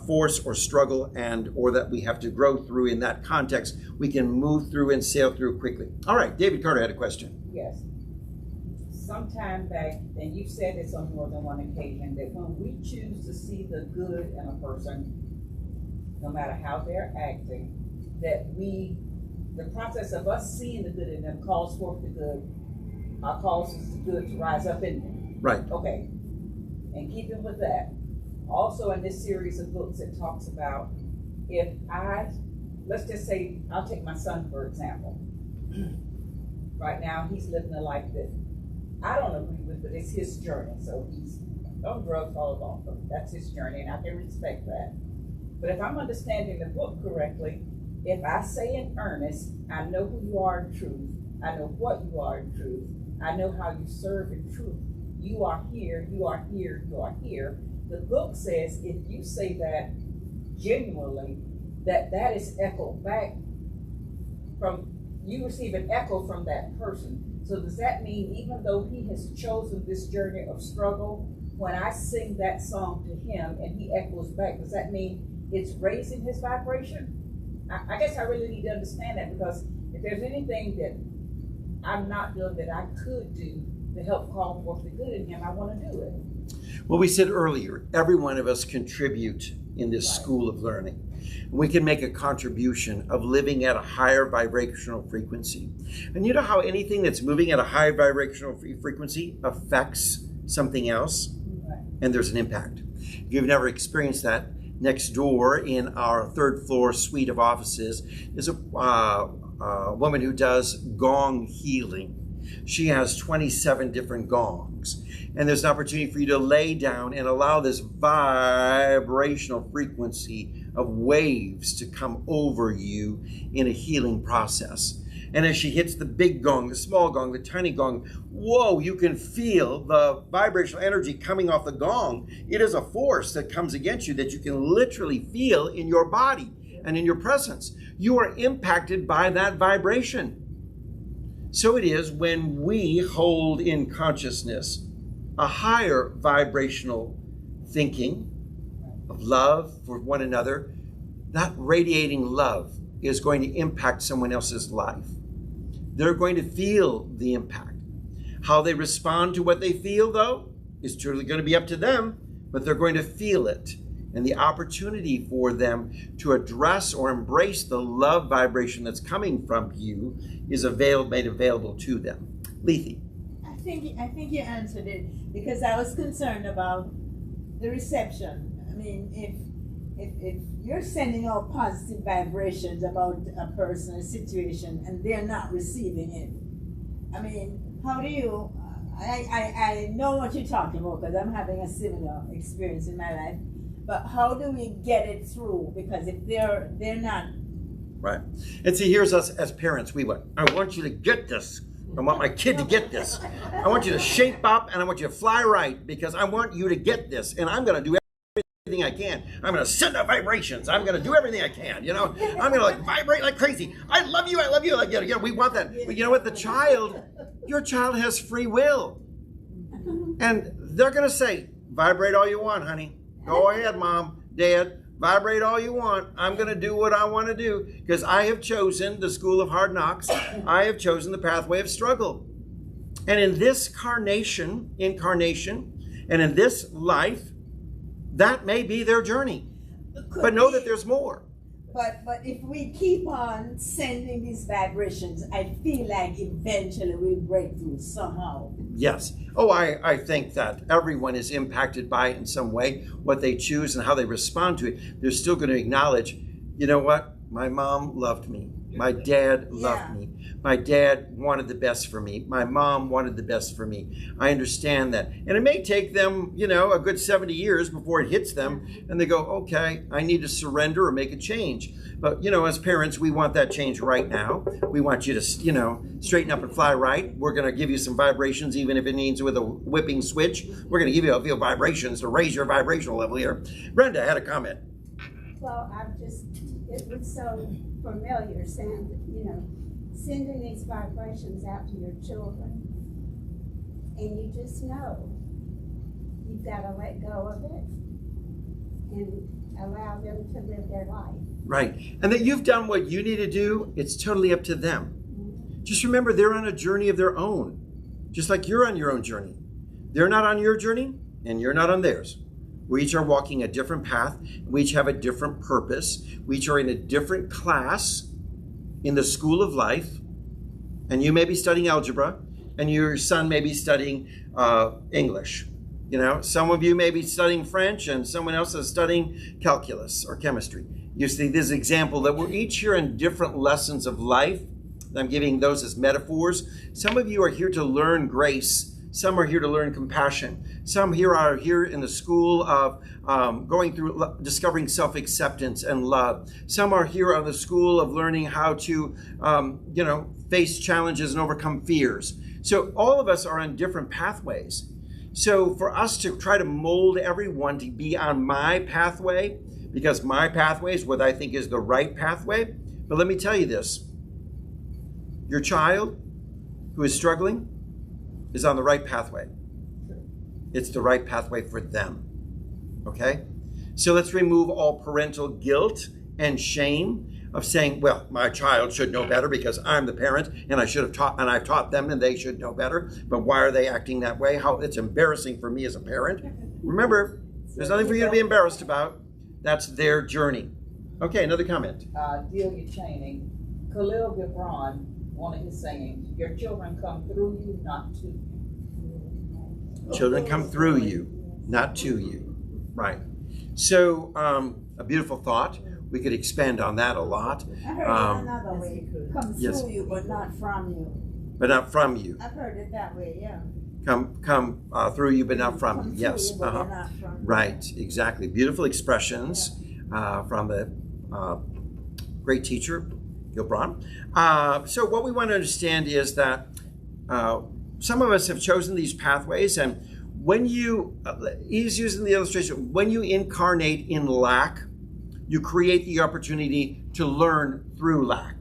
force or struggle or that we have to grow through in that context. We can move through and sail through quickly. All right, David Carter had a question. Yes. Sometime back, and you've said this on more than one occasion, that when we choose to see the good in a person, no matter how they're acting, that the process of us seeing the good in them calls forth the good, causes the good to rise up in them. Right. Okay. And keeping with that, also in this series of books, it talks about let's just say, I'll take my son for example. Right now, he's living a life that I don't agree with, but it's his journey. So he's on drugs all along, but that's his journey, and I can respect that. But if I'm understanding the book correctly, if I say in earnest, I know who you are in truth, I know what you are in truth, I know how you serve in truth, you are here, you are here, you are here. The book says if you say that genuinely, that is echoed back from, you receive an echo from that person. So does that mean even though he has chosen this journey of struggle, when I sing that song to him and he echoes back, does that mean it's raising his vibration? I guess I really need to understand that, because if there's anything that I'm not doing that I could do to help call forth the good in him, I want to do it. Well, we said earlier, every one of us contribute in this school of learning. We can make a contribution of living at a higher vibrational frequency. And you know how anything that's moving at a higher vibrational frequency affects something else? Right. And there's an impact. If you've never experienced that, next door in our third floor suite of offices is a woman who does gong healing. She has 27 different gongs. And there's an opportunity for you to lay down and allow this vibrational frequency of waves to come over you in a healing process. And as she hits the big gong, the small gong, the tiny gong, whoa, you can feel the vibrational energy coming off the gong. It is a force that comes against you that you can literally feel in your body and in your presence. You are impacted by that vibration. So it is when we hold in consciousness a higher vibrational thinking of love for one another, that radiating love is going to impact someone else's life. They're going to feel the impact. How they respond to what they feel, though, is truly going to be up to them, but they're going to feel it. And the opportunity for them to address or embrace the love vibration that's coming from you is made available to them. Lethe. I think you answered it, because I was concerned about the reception. I mean, if you're sending out positive vibrations about a person, a situation, and they're not receiving it, I mean, how do you? I know what you're talking about, because I'm having a similar experience in my life. But how do we get it through? Because if they're not right. And see, here's us as parents. I want you to get this. I want my kid to get this. I want you to shape up, and I want you to fly right, because I want you to get this. And I'm going to do everything I can. I'm going to send out vibrations. I'm going to do everything I can. You know, I'm going to vibrate like crazy. I love you. I love you. Like, you know, we want that. But you know what? Your child has free will. And they're going to say, vibrate all you want, honey. Go ahead, Mom, Dad, vibrate all you want. I'm going to do what I want to do, because I have chosen the school of hard knocks. I have chosen the pathway of struggle. And in this incarnation, and in this life, that may be their journey. But know that there's more. But if we keep on sending these vibrations, I feel like eventually we'll break through somehow. Yes. Oh, I think that everyone is impacted by it in some way, what they choose and how they respond to it. They're still going to acknowledge, you know what? My mom loved me. My dad loved me. My dad wanted the best for me. My mom wanted the best for me. I understand that. And it may take them, you know, a good 70 years before it hits them. And they go, okay, I need to surrender or make a change. But, you know, as parents, we want that change right now. We want you to, you know, straighten up and fly right. We're going to give you some vibrations, even if it means with a whipping switch. We're going to give you a few vibrations to raise your vibrational level here. Brenda had a comment. Well, it was so familiar saying, you know, sending these vibrations out to your children. And you just know you've got to let go of it and allow them to live their life. Right. And that you've done what you need to do. It's totally up to them. Just remember, they're on a journey of their own, just like you're on your own journey. They're not on your journey, and you're not on theirs. We each are walking a different path. We each have a different purpose. We each are in a different class in the school of life. And you may be studying algebra, and your son may be studying English. You know, some of you may be studying French, and someone else is studying calculus or chemistry. You see this example that we're each here in different lessons of life. I'm giving those as metaphors. Some of you are here to learn grace. Some are here to learn compassion. Some here are here in the school of going through discovering self-acceptance and love. Some are here on the school of learning how to, you know, face challenges and overcome fears. So all of us are on different pathways. So for us to try to mold everyone to be on my pathway, because my pathway is what I think is the right pathway. But let me tell you this. Your child who is struggling is on the right pathway. It's the right pathway for them. Okay? So let's remove all parental guilt and shame of saying, well, my child should know better because I'm the parent and I should have taught, and I've taught them and they should know better. But why are they acting that way? How it's embarrassing for me as a parent. Remember, there's nothing for you to be embarrassed about. That's their journey. Okay, another comment. Delia Channing, Khalil Gibran, one of his sayings, your children come through you, not to you. Children come through you, not to you. Right. So, a beautiful thought. We could expand on that a lot. I heard it another way. Come yes. through you, but not from you. But not from you. I've heard it that way, yeah. Come through you, but not from you. Yes. You, but not from right. Exactly. Beautiful expressions from the great teacher, Gilbran. So what we want to understand is that some of us have chosen these pathways, and when he's using the illustration, when you incarnate in lack, you create the opportunity to learn through lack.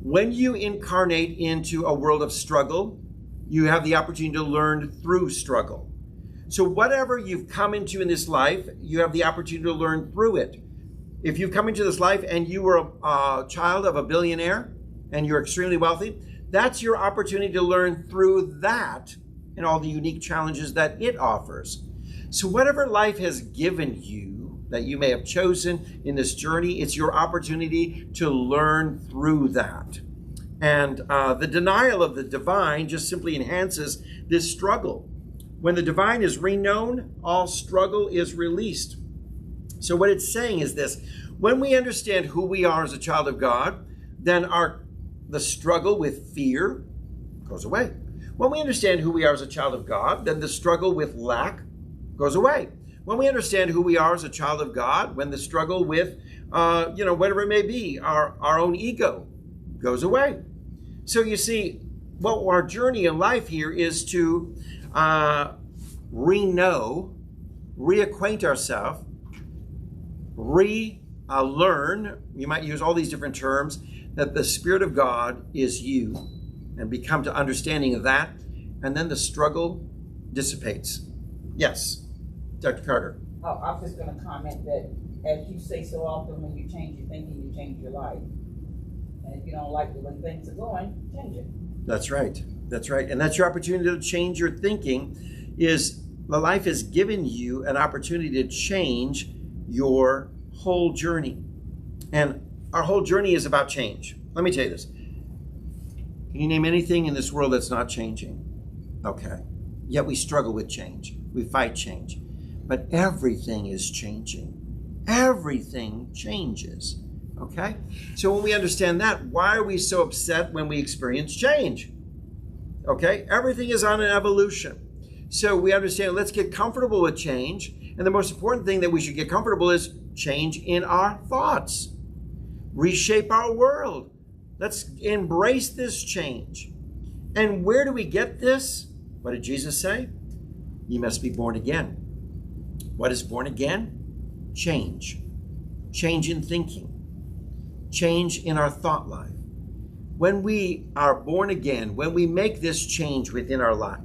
When you incarnate into a world of struggle, you have the opportunity to learn through struggle. So whatever you've come into in this life, you have the opportunity to learn through it. If you've come into this life and you were a child of a billionaire and you're extremely wealthy, that's your opportunity to learn through that and all the unique challenges that it offers. So whatever life has given you that you may have chosen in this journey, it's your opportunity to learn through that. And the denial of the divine just simply enhances this struggle. When the divine is reknown, all struggle is released. So what it's saying is this: when we understand who we are as a child of God, then the struggle with fear goes away. When we understand who we are as a child of God, then the struggle with lack goes away. When we understand who we are as a child of God, when the struggle with, whatever it may be, our own ego goes away. So you see, well, our journey in life here is to re-know, reacquaint ourselves, learn, you might use all these different terms, that the Spirit of God is you, and become to understanding of that, and then the struggle dissipates. Yes, Dr. Carter. Oh, I was just going to comment that, as you say so often, when you change your thinking, you change your life. And if you don't like the way things are going, change it. That's right. That's right. And that's your opportunity to change your thinking. Is the life has given you an opportunity to change your whole journey. And our whole journey is about change. Let me tell you this. Can you name anything in this world that's not changing? Okay. Yet we struggle with change. We fight change. But everything is changing. Everything changes. Okay? So when we understand that, why are we so upset when we experience change? Okay? Everything is on an evolution. So we understand, let's get comfortable with change. And the most important thing that we should get comfortable is change in our thoughts. Reshape our world. Let's embrace this change. And where do we get this? What did Jesus say? You must be born again. What is born again? Change. Change in thinking. Change in our thought life. When we are born again, when we make this change within our life,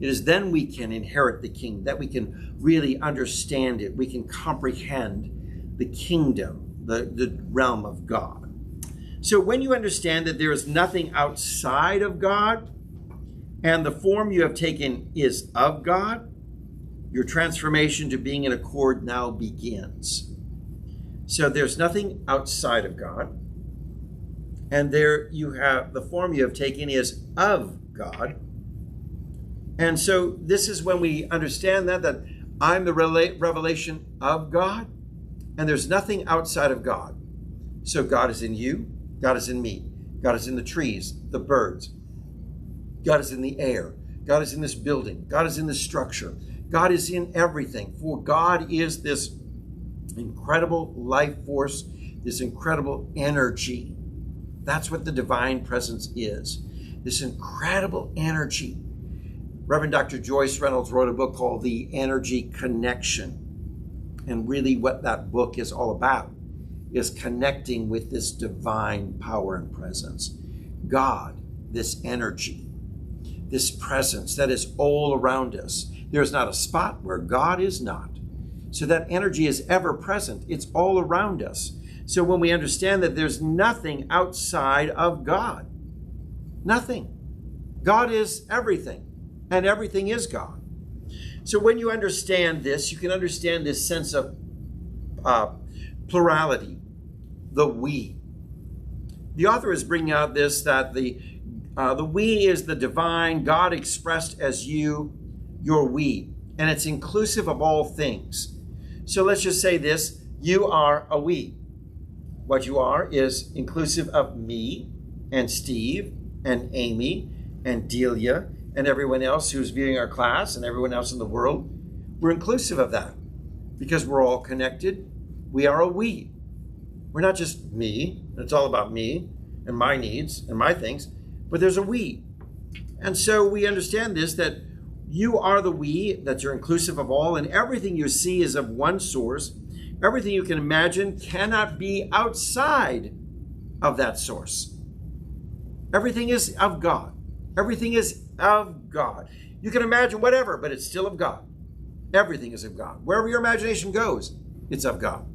it is then we can inherit the kingdom, that we can really understand it. We can comprehend the kingdom, the realm of God. So when you understand that there is nothing outside of God, and the form you have taken is of God, your transformation to being in accord now begins. So there's nothing outside of God, and there you have, the form you have taken is of God. And so this is when we understand that I'm the revelation of God, and there's nothing outside of God. So God is in you, God is in me, God is in the trees, the birds, God is in the air, God is in this building, God is in this structure, God is in everything. For God is this incredible life force, this incredible energy. That's what the divine presence is, this incredible energy. Reverend Dr. Joyce Reynolds wrote a book called The Energy Connection. And really what that book is all about is connecting with this divine power and presence. God, this energy, this presence that is all around us. There's not a spot where God is not. So that energy is ever present. It's all around us. So when we understand that there's nothing outside of God, nothing. God is everything, and everything is God. So when you understand this, you can understand this sense of plurality, the we. The author is bringing out this, that the we is the divine, God expressed as you, your we, and it's inclusive of all things. So let's just say this, you are a we. What you are is inclusive of me and Steve and Amy and Delia and everyone else who's viewing our class and everyone else in the world. We're inclusive of that because we're all connected. We are a we. We're not just me. It's all about me and my needs and my things, but there's a we. And so we understand this, that you are the we, that you're inclusive of all, and everything you see is of one source. Everything you can imagine cannot be outside of that source. Everything is of God. Everything is of God. You can imagine whatever, but it's still of God. Everything is of God. Wherever your imagination goes, it's of God.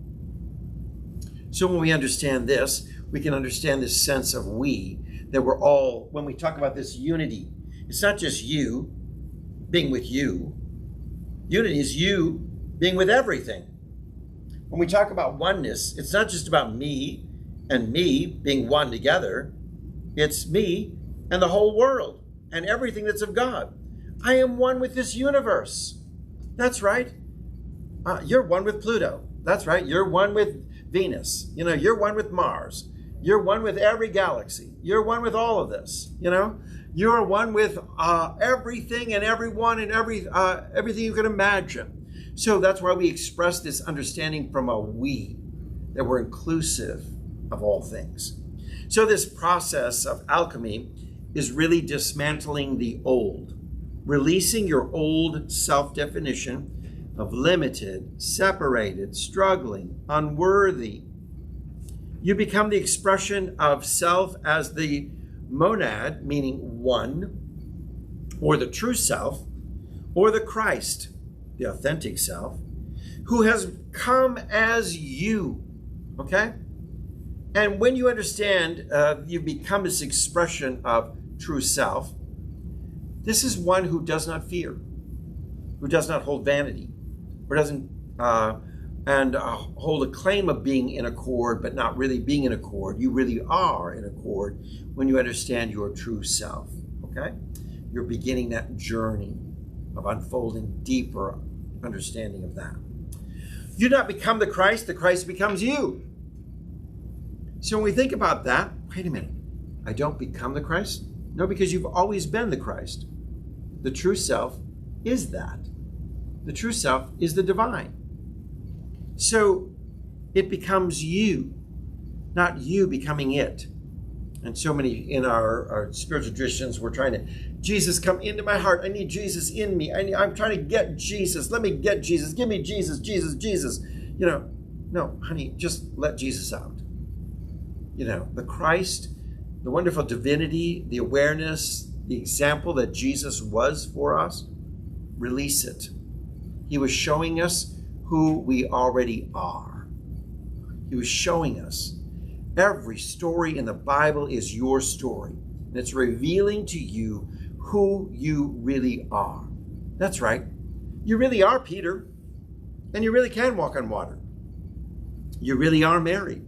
So when we understand this, we can understand this sense of we, that we're all, when we talk about this unity, it's not just you being with you. Unity is you being with everything. When we talk about oneness, it's not just about me and me being one together. It's me and the whole world and everything that's of God. I am one with this universe. That's right. You're one with Pluto. That's right. You're one with Venus. You're one with Mars. You're one with every galaxy. You're one with all of this. You're one with everything and everyone and everything you can imagine. So that's why we express this understanding from a we, that we're inclusive of all things. So this process of alchemy is really dismantling the old, releasing your old self-definition of limited, separated, struggling, unworthy. You become the expression of self as the monad, meaning one, or the true self, or the Christ, the authentic self, who has come as you, okay? And when you understand, you become this expression of true self. This is one who does not fear, who does not hold vanity, or doesn't hold a claim of being in accord, but not really being in accord. You really are in accord when you understand your true self, okay? You're beginning that journey of unfolding deeper understanding of that. You do not become the Christ becomes you. So when we think about that, wait a minute, I don't become the Christ? No, because you've always been the Christ. The true self is that. The true self is the divine. So it becomes you, not you becoming it. And so many in our spiritual traditions, we're trying to, Jesus, come into my heart. I need Jesus in me. I'm trying to get Jesus. Let me get Jesus. Give me Jesus, Jesus, Jesus. No, honey, just let Jesus out. The Christ, the wonderful divinity, the awareness, the example that Jesus was for us, release it. He was showing us who we already are. He was showing us every story in the Bible is your story. And it's revealing to you who you really are. That's right. You really are Peter. And you really can walk on water. You really are Mary.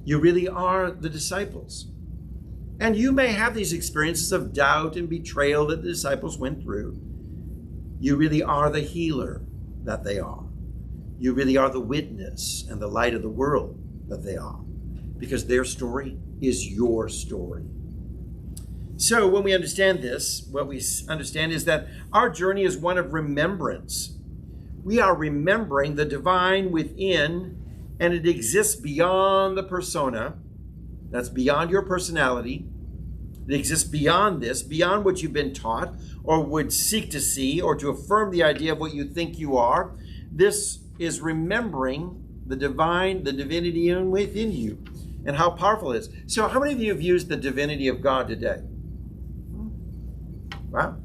You really are the disciples. And you may have these experiences of doubt and betrayal that the disciples went through. You really are the healer that they are. You really are the witness and the light of the world that they are, because their story is your story. So when we understand this, what we understand is that our journey is one of remembrance. We are remembering the divine within, and it exists beyond the persona. That's beyond your personality. It exists beyond this, beyond what you've been taught or would seek to see or to affirm the idea of what you think you are. This is remembering the divine, the divinity within you and how powerful it is. So how many of you have used the divinity of God today? Wow.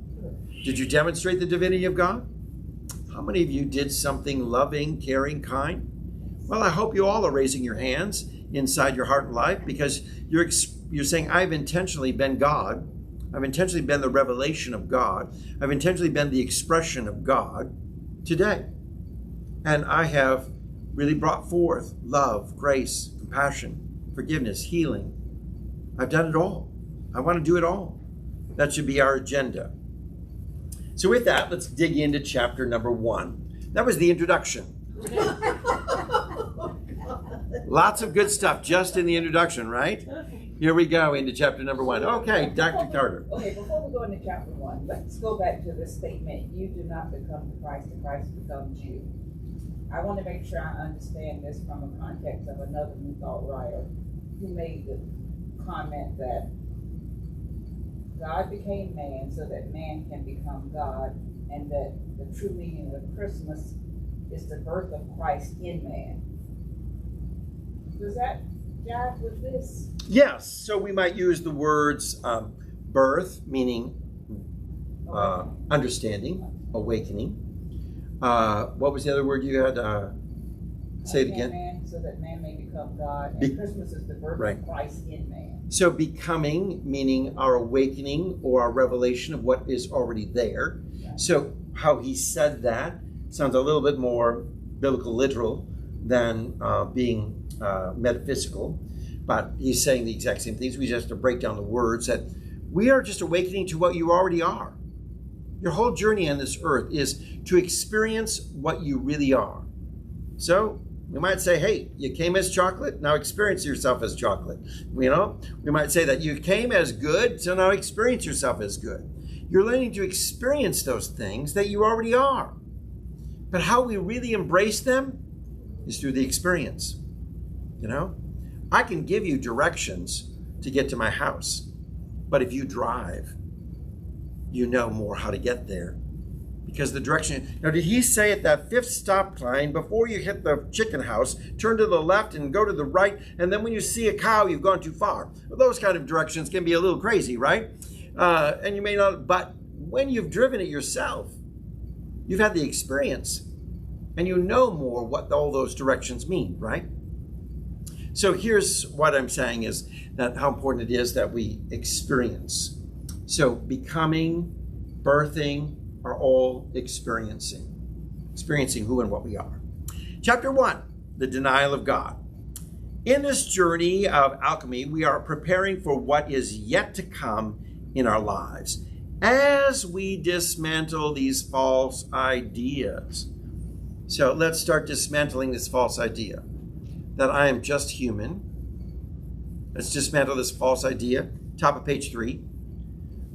Did you demonstrate the divinity of God? How many of you did something loving, caring, kind? Well, I hope you all are raising your hands inside your heart and life, because you're saying, I've intentionally been God. I've intentionally been the revelation of God. I've intentionally been the expression of God today. And I have really brought forth love, grace, compassion, forgiveness, healing. I've done it all. I want to do it all. That should be our agenda. So with that, let's dig into chapter number 1. That was the introduction. Lots of good stuff just in the introduction, right? Here we go into chapter number 1. Okay, Dr. Carter. Okay, before we go into chapter 1, let's go back to the statement, you do not become the Christ becomes you. I want to make sure I understand this from a context of another New Thought writer who made the comment that God became man so that man can become God, and that the true meaning of Christmas is the birth of Christ in man. Does that jive with this? Yes, so we might use the words birth, meaning understanding, awakening. What was the other word you had? Say it again. Man, so that man may become God. And Christmas is the birth Right. of Christ in man. So becoming, meaning our awakening or our revelation of what is already there. So how he said that sounds a little bit more biblical literal than being metaphysical. But he's saying the exact same things. We just have to break down the words that we are just awakening to what you already are. Your whole journey on this earth is to experience what you really are. So we might say, hey, you came as chocolate, now experience yourself as chocolate. You know, we might say that you came as good, so now experience yourself as good. You're learning to experience those things that you already are. But how we really embrace them is through the experience. You know, I can give you directions to get to my house, but if you drive, you know more how to get there. Because the direction, now did he say at that 5th stop sign, before you hit the chicken house, turn to the left and go to the right, and then when you see a cow, you've gone too far. Well, those kind of directions can be a little crazy, right? And you may not, but when you've driven it yourself, you've had the experience, and you know more what all those directions mean, right? So here's what I'm saying is that how important it is that we experience. So becoming, birthing, are all experiencing who and what we are. Chapter 1, the denial of God. In this journey of alchemy, we are preparing for what is yet to come in our lives as we dismantle these false ideas. So let's start dismantling this false idea that I am just human. Let's dismantle this false idea. Top of page 3,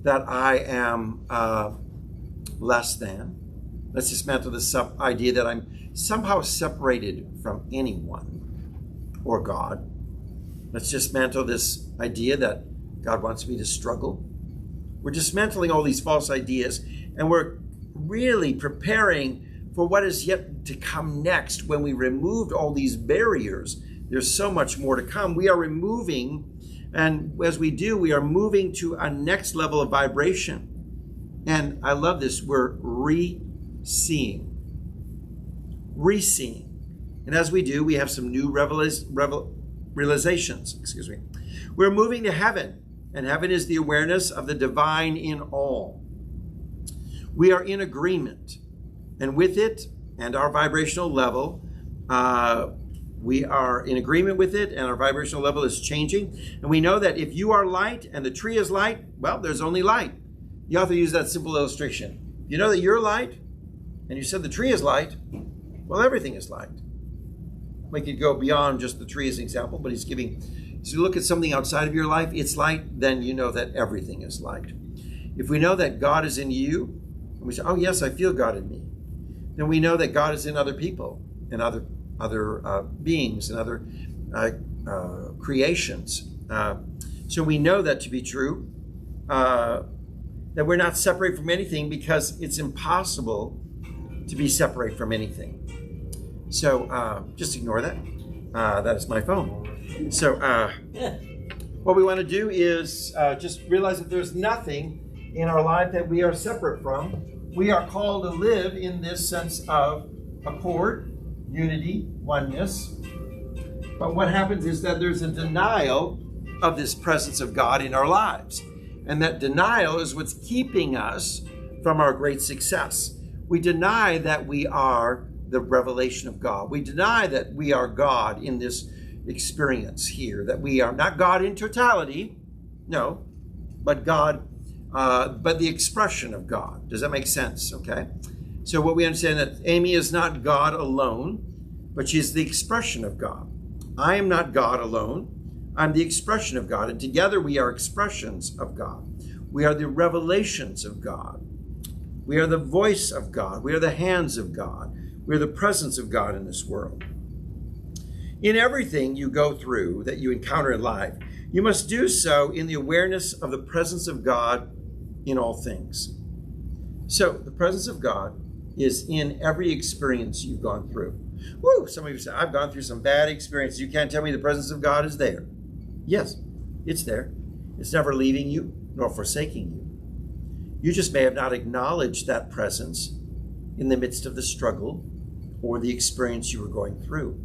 that I am less than. Let's dismantle this idea that I'm somehow separated from anyone or God. Let's dismantle this idea that God wants me to struggle. We're dismantling all these false ideas, and we're really preparing for what is yet to come next when we removed all these barriers. There's so much more to come. We are removing, and as we do, we are moving to a next level of vibration. And I love this, we're re-seeing. And as we do, we have some new realizations. We're moving to heaven, and heaven is the awareness of the divine in all. We are in agreement, and with it and our vibrational level, we are in agreement with it, and our vibrational level is changing. And we know that if you are light and the tree is light, well, there's only light. The author used that simple illustration. You know that you're light, and you said the tree is light, well, everything is light. We could go beyond just the tree as an example, but he's giving, as you look at something outside of your life, it's light, then you know that everything is light. If we know that God is in you, and we say, oh yes, I feel God in me, then we know that God is in other people and other beings and other creations. So we know that to be true. That we're not separate from anything because it's impossible to be separate from anything. So just ignore that. That is my phone. So what we want to do is just realize that there's nothing in our life that we are separate from. We are called to live in this sense of accord, unity, oneness. But what happens is that there's a denial of this presence of God in our lives. And that denial is what's keeping us from our great success. We deny that we are the revelation of God. We deny that we are God in this experience here, that we are not God in totality, no, but God, but the expression of God. Does that make sense? Okay. So what we understand that Amy is not God alone, but she's the expression of God. I am not God alone. I'm the expression of God, and together we are expressions of God. We are the revelations of God. We are the voice of God. We are the hands of God. We are the presence of God in this world. In everything you go through that you encounter in life, you must do so in the awareness of the presence of God in all things. So the presence of God is in every experience you've gone through. Woo! Some of you say, I've gone through some bad experiences. You can't tell me the presence of God is there. Yes, it's there. It's never leaving you nor forsaking you. You just may have not acknowledged that presence in the midst of the struggle or the experience you were going through.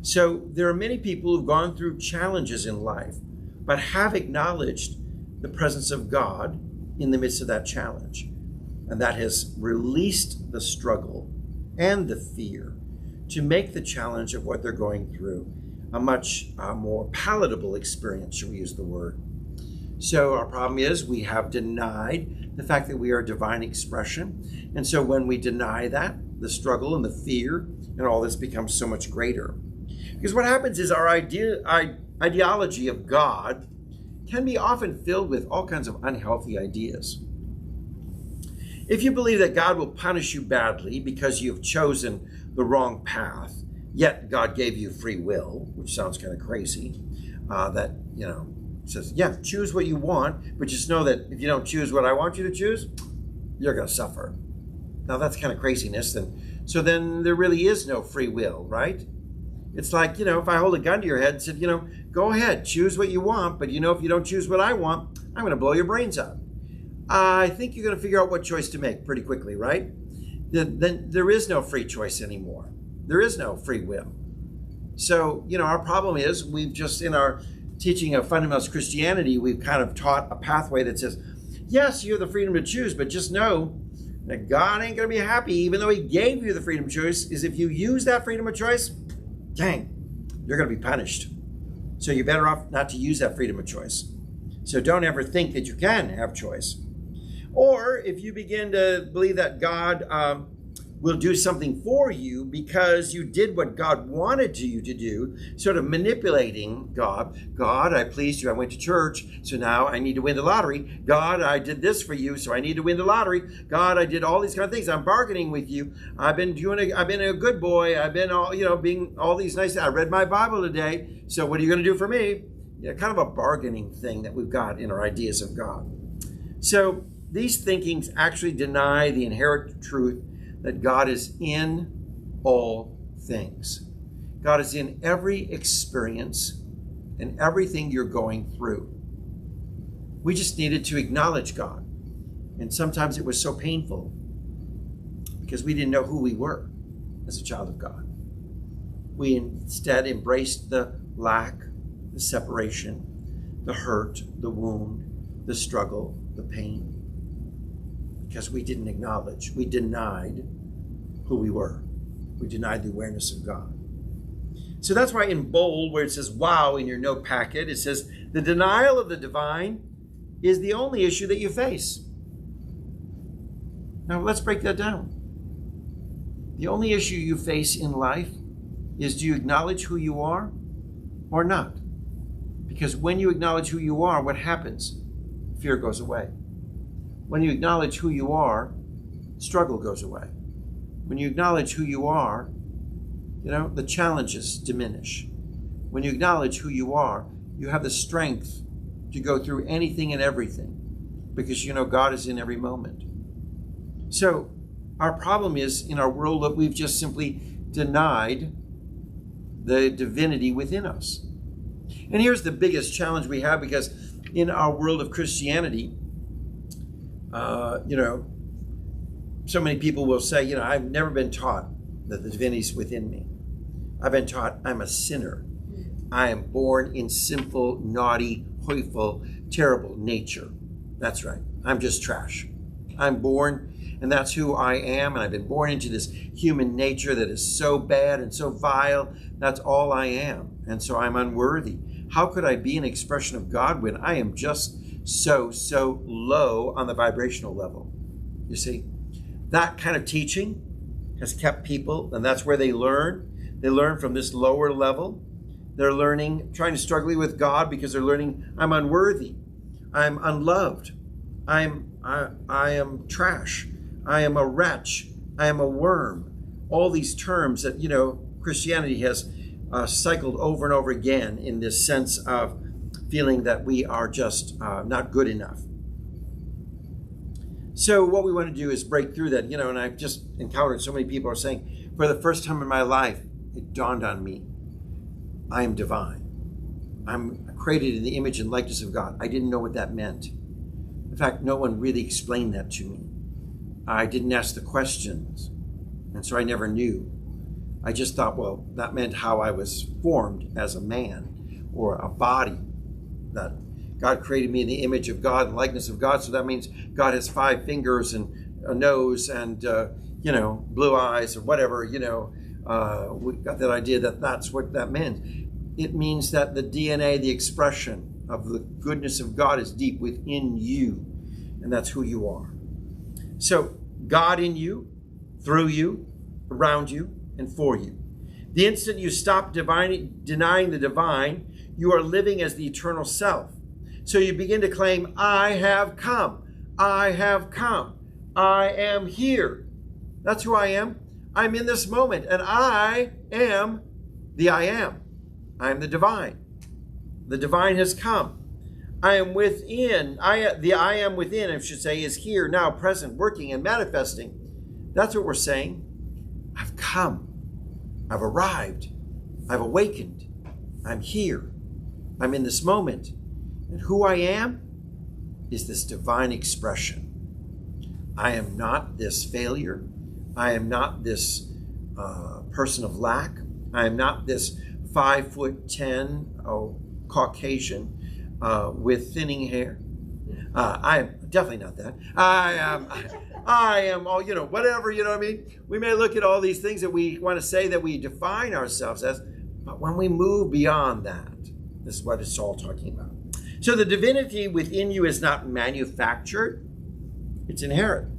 So there are many people who've gone through challenges in life, but have acknowledged the presence of God in the midst of that challenge. And that has released the struggle and the fear to make the challenge of what they're going through a much more palatable experience, shall we use the word. So our problem is we have denied the fact that we are a divine expression. And so when we deny that, the struggle and the fear and all this becomes so much greater. Because what happens is our ideology of God can be often filled with all kinds of unhealthy ideas. If you believe that God will punish you badly because you've chosen the wrong path, yet God gave you free will, which sounds kind of crazy, that, says, yeah, choose what you want, but just know that if you don't choose what I want you to choose, you're going to suffer. Now that's kind of craziness. So then there really is no free will, right? It's like, if I hold a gun to your head and said, go ahead, choose what you want, but if you don't choose what I want, I'm going to blow your brains out. I think you're going to figure out what choice to make pretty quickly, right? Then there is no free choice anymore. There is no free will. So, our problem is we've just, in our teaching of fundamentalist Christianity, we've kind of taught a pathway that says, yes, you have the freedom to choose, but just know that God ain't going to be happy, even though he gave you the freedom of choice, is if you use that freedom of choice, dang, you're going to be punished. So you're better off not to use that freedom of choice. So don't ever think that you can have choice. Or if you begin to believe that God will do something for you because you did what God wanted you to do, sort of manipulating God. God, I pleased you. I went to church, so now I need to win the lottery. God, I did this for you, so I need to win the lottery. God, I did all these kind of things. I'm bargaining with you. I've been a good boy. I've been being all these nice. I read my Bible today. So what are you going to do for me? Kind of a bargaining thing that we've got in our ideas of God. So these thinkings actually deny the inherent truth that God is in all things. God is in every experience and everything you're going through. We just needed to acknowledge God. And sometimes it was so painful because we didn't know who we were as a child of God. We instead embraced the lack, the separation, the hurt, the wound, the struggle, the pain, because we didn't acknowledge, we denied who we were. We denied the awareness of God. So that's why in bold, where it says wow in your note packet, it says the denial of the divine is the only issue that you face. Now let's break that down. The only issue you face in life is, do you acknowledge who you are or not? Because when you acknowledge who you are, what happens? Fear goes away. When you acknowledge who you are, struggle goes away. When you acknowledge who you are, the challenges diminish. When you acknowledge who you are, you have the strength to go through anything and everything because God is in every moment. So our problem is in our world that we've just simply denied the divinity within us. And here's the biggest challenge we have, because in our world of Christianity, so many people will say, I've never been taught that the divinity is within me. I've been taught I'm a sinner. I am born in sinful, naughty, hurtful, terrible nature. That's right. I'm just trash. I'm born, and that's who I am, and I've been born into this human nature that is so bad and so vile. That's all I am, and so I'm unworthy. How could I be an expression of God when I am just so low on the vibrational level? You see, that kind of teaching has kept people, and that's where they learn. They learn from this lower level. They're learning, trying to struggle with God because they're learning, I'm unworthy. I'm unloved. I am trash. I am a wretch. I am a worm. All these terms that, Christianity has cycled over and over again in this sense of feeling that we are just not good enough. So what we want to do is break through that, and I've just encountered so many people are saying, for the first time in my life, it dawned on me, I am divine. I'm created in the image and likeness of God. I didn't know what that meant. In fact, no one really explained that to me. I didn't ask the questions, and so I never knew. I just thought, well, that meant how I was formed as a man or a body. That God created me in the image of God and likeness of God. So that means God has 5 fingers and a nose and, blue eyes or whatever, we got that idea that that's what that meant. It means that the DNA, the expression of the goodness of God is deep within you. And that's who you are. So God in you, through you, around you, and for you. The instant you stop denying the divine, you are living as the eternal self. So you begin to claim, I have come. I have come. I am here. That's who I am. I'm in this moment, and I am the I am. I am the divine. The divine has come. I am within. The I am within, I should say, is here, now, present, working, and manifesting. That's what we're saying. I've come. I've arrived. I've awakened. I'm here. I'm in this moment. And who I am is this divine expression. I am not this failure. I am not this person of lack. I am not this 5'10" Caucasian with thinning hair. I am definitely not that. I am all, whatever, what I mean? We may look at all these things that we want to say that we define ourselves as, but when we move beyond that, this is what it's all talking about. So the divinity within you is not manufactured, it's inherent.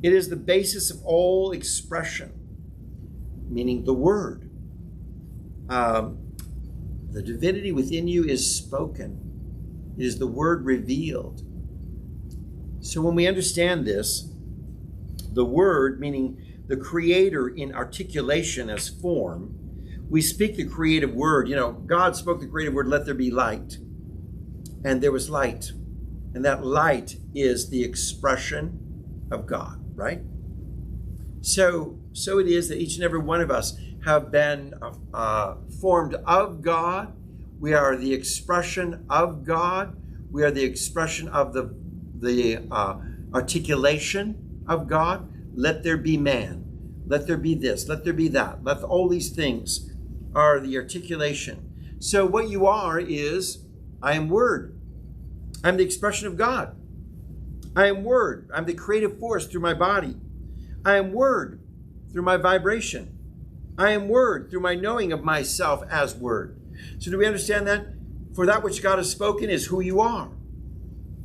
It is the basis of all expression, meaning the word. The divinity within you is spoken. It is the word revealed. So when we understand this, the word, meaning the creator in articulation as form, we speak the creative word. God spoke the creative word, let there be light. And there was light. And that light is the expression of God, right? So it is that each and every one of us have been formed of God. We are the expression of God. We are the expression of the articulation of God. Let there be man. Let there be this. Let there be that. Let all these things are the articulation. So what you are is, I am Word. I'm the expression of God. I am Word. I'm the creative force through my body. I am Word through my vibration. I am Word through my knowing of myself as Word. So do we understand that? For that which God has spoken is who you are.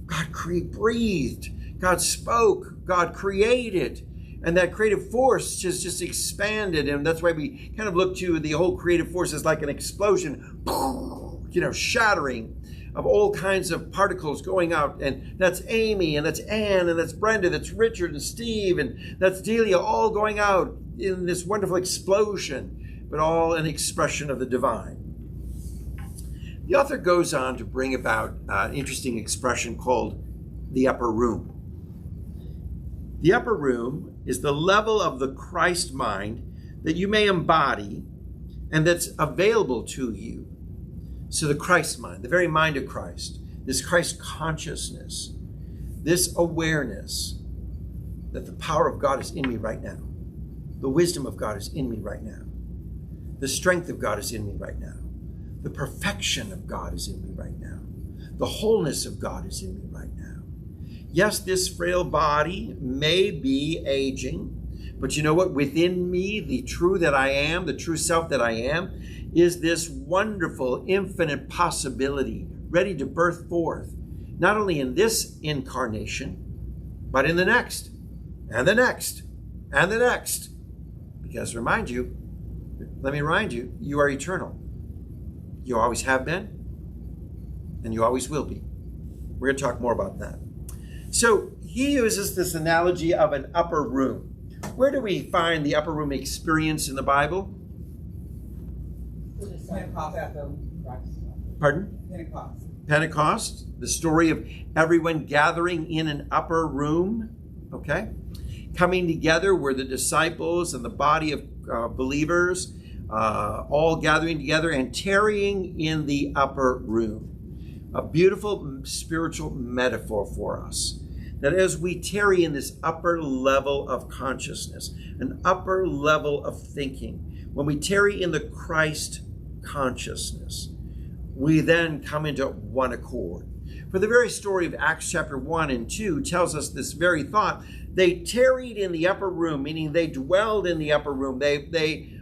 God breathed. God spoke. God created. And that creative force just expanded. And that's why we kind of look to the whole creative force as like an explosion, shattering of all kinds of particles going out. And that's Amy, and that's Ann, and that's Brenda, that's Richard and Steve, and that's Delia, all going out in this wonderful explosion, but all an expression of the divine. The author goes on to bring about an interesting expression called the upper room. The upper room is the level of the Christ mind that you may embody and that's available to you. So the Christ mind, the very mind of Christ, this Christ consciousness, this awareness that the power of God is in me right now. The wisdom of God is in me right now. The strength of God is in me right now. The perfection of God is in me right now. The wholeness of God is in me right now. Yes, this frail body may be aging, but you know what? Within me, the true that I am, the true self that I am, is this wonderful, infinite possibility ready to birth forth, not only in this incarnation, but in the next, and the next, and the next. Because let me remind you, you are eternal. You always have been, and you always will be. We're going to talk more about that. So he uses this analogy of an upper room. Where do we find the upper room experience in the Bible? Pardon? Pentecost, the story of everyone gathering in an upper room, okay? Coming together where the disciples and the body of believers all gathering together and tarrying in the upper room. A beautiful spiritual metaphor for us. That as we tarry in this upper level of consciousness, an upper level of thinking, When we tarry in the Christ consciousness, we then come into one accord. For the very story of Acts chapter 1 and 2 tells us this very thought. They tarried in the upper room, meaning they dwelled in the upper room. They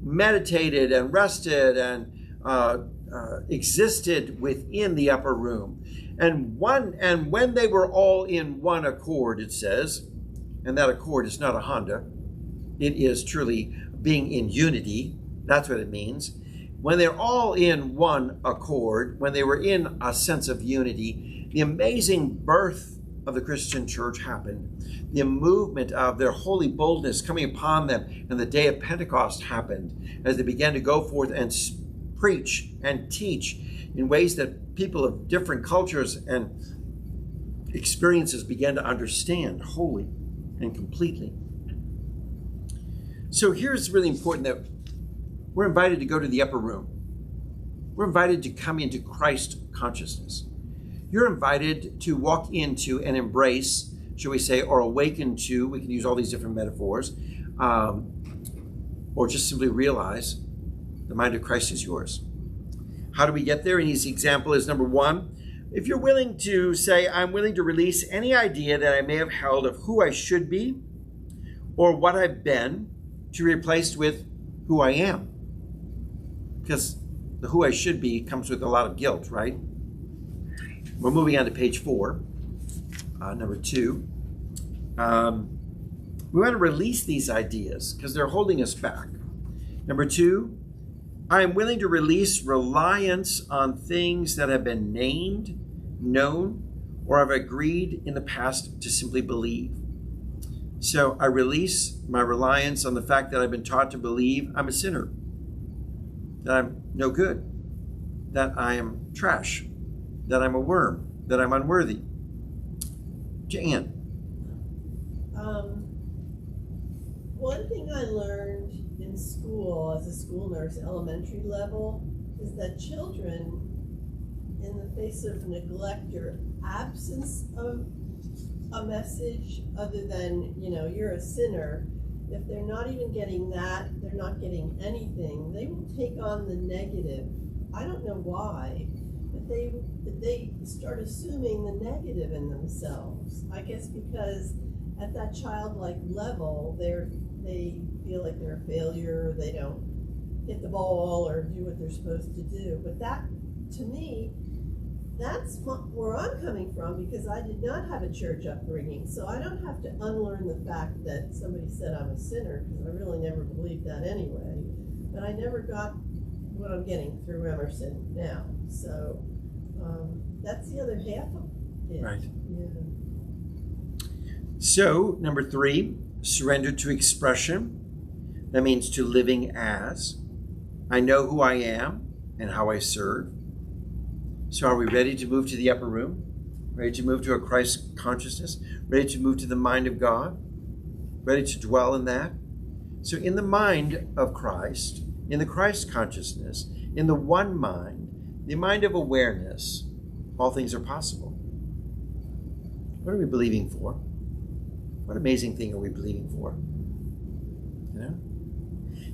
meditated and rested and existed within the upper room. And when they were all in one accord, it says, and that accord is not a Honda, it is truly being in unity. That's what it means. When they're all in one accord, when they were in a sense of unity, the amazing birth of the Christian church happened. The movement of their holy boldness coming upon them, and the day of Pentecost happened as they began to go forth and preach and teach in ways that people of different cultures and experiences began to understand wholly and completely. So here's really important that we're invited to go to the upper room. We're invited to come into Christ consciousness. You're invited to walk into and embrace, shall we say, or awaken to, we can use all these different metaphors, or just simply realize the mind of Christ is yours. How do we get there? An easy example is number one, if you're willing to say, I'm willing to release any idea that I may have held of who I should be or what I've been to be replaced with who I am. Because the who I should be comes with a lot of guilt, right? We're moving on to page 4, number 2. We want to release these ideas because they're holding us back. Number 2, I am willing to release reliance on things that have been named, known, or have agreed in the past to simply believe. So I release my reliance on the fact that I've been taught to believe I'm a sinner, that I'm no good, that I am trash, that I'm a worm, that I'm unworthy. Jan. One thing I learned in school as a school nurse, elementary level, is that children, in the face of neglect or absence of a message other than, you're a sinner, if they're not even getting that, they're not getting anything, they will take on the negative. I don't know why, but they start assuming the negative in themselves. I guess because at that childlike level, they feel like they're a failure, they don't hit the ball or do what they're supposed to do. But that, to me, that's where I'm coming from, because I did not have a church upbringing. So I don't have to unlearn the fact that somebody said I'm a sinner, because I really never believed that anyway. But I never got what I'm getting through Emerson now. So that's the other half of it. Right. Yeah. So, number 3, surrender to expression. That means to living as. I know who I am and how I serve. So are we ready to move to the upper room? Ready to move to a Christ consciousness? Ready to move to the mind of God? Ready to dwell in that? So in the mind of Christ, in the Christ consciousness, in the one mind, the mind of awareness, all things are possible. What are we believing for? What amazing thing are we believing for?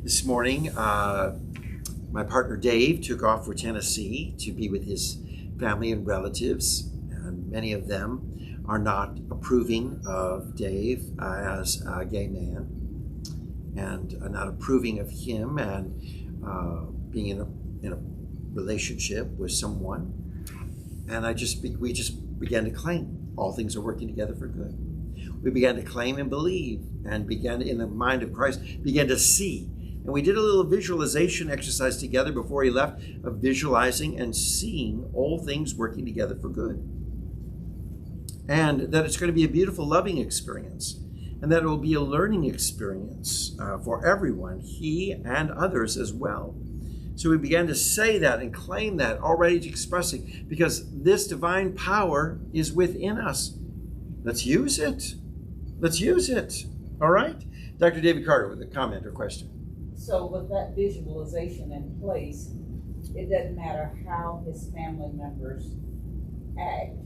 This morning, my partner Dave took off for Tennessee to be with his family and relatives, and many of them are not approving of Dave as a gay man, and are not approving of him and being in a relationship with someone. And we just began to claim all things are working together for good. We began to claim and believe, and began in the mind of Christ, began to see. And we did a little visualization exercise together before he left, of visualizing and seeing all things working together for good. And that it's going to be a beautiful, loving experience. And that it will be a learning experience for everyone, he and others as well. So we began to say that and claim that, already expressing, because this divine power is within us. Let's use it. Let's use it. All right? Dr. David Carter with a comment or question. So with that visualization in place, it doesn't matter how his family members act.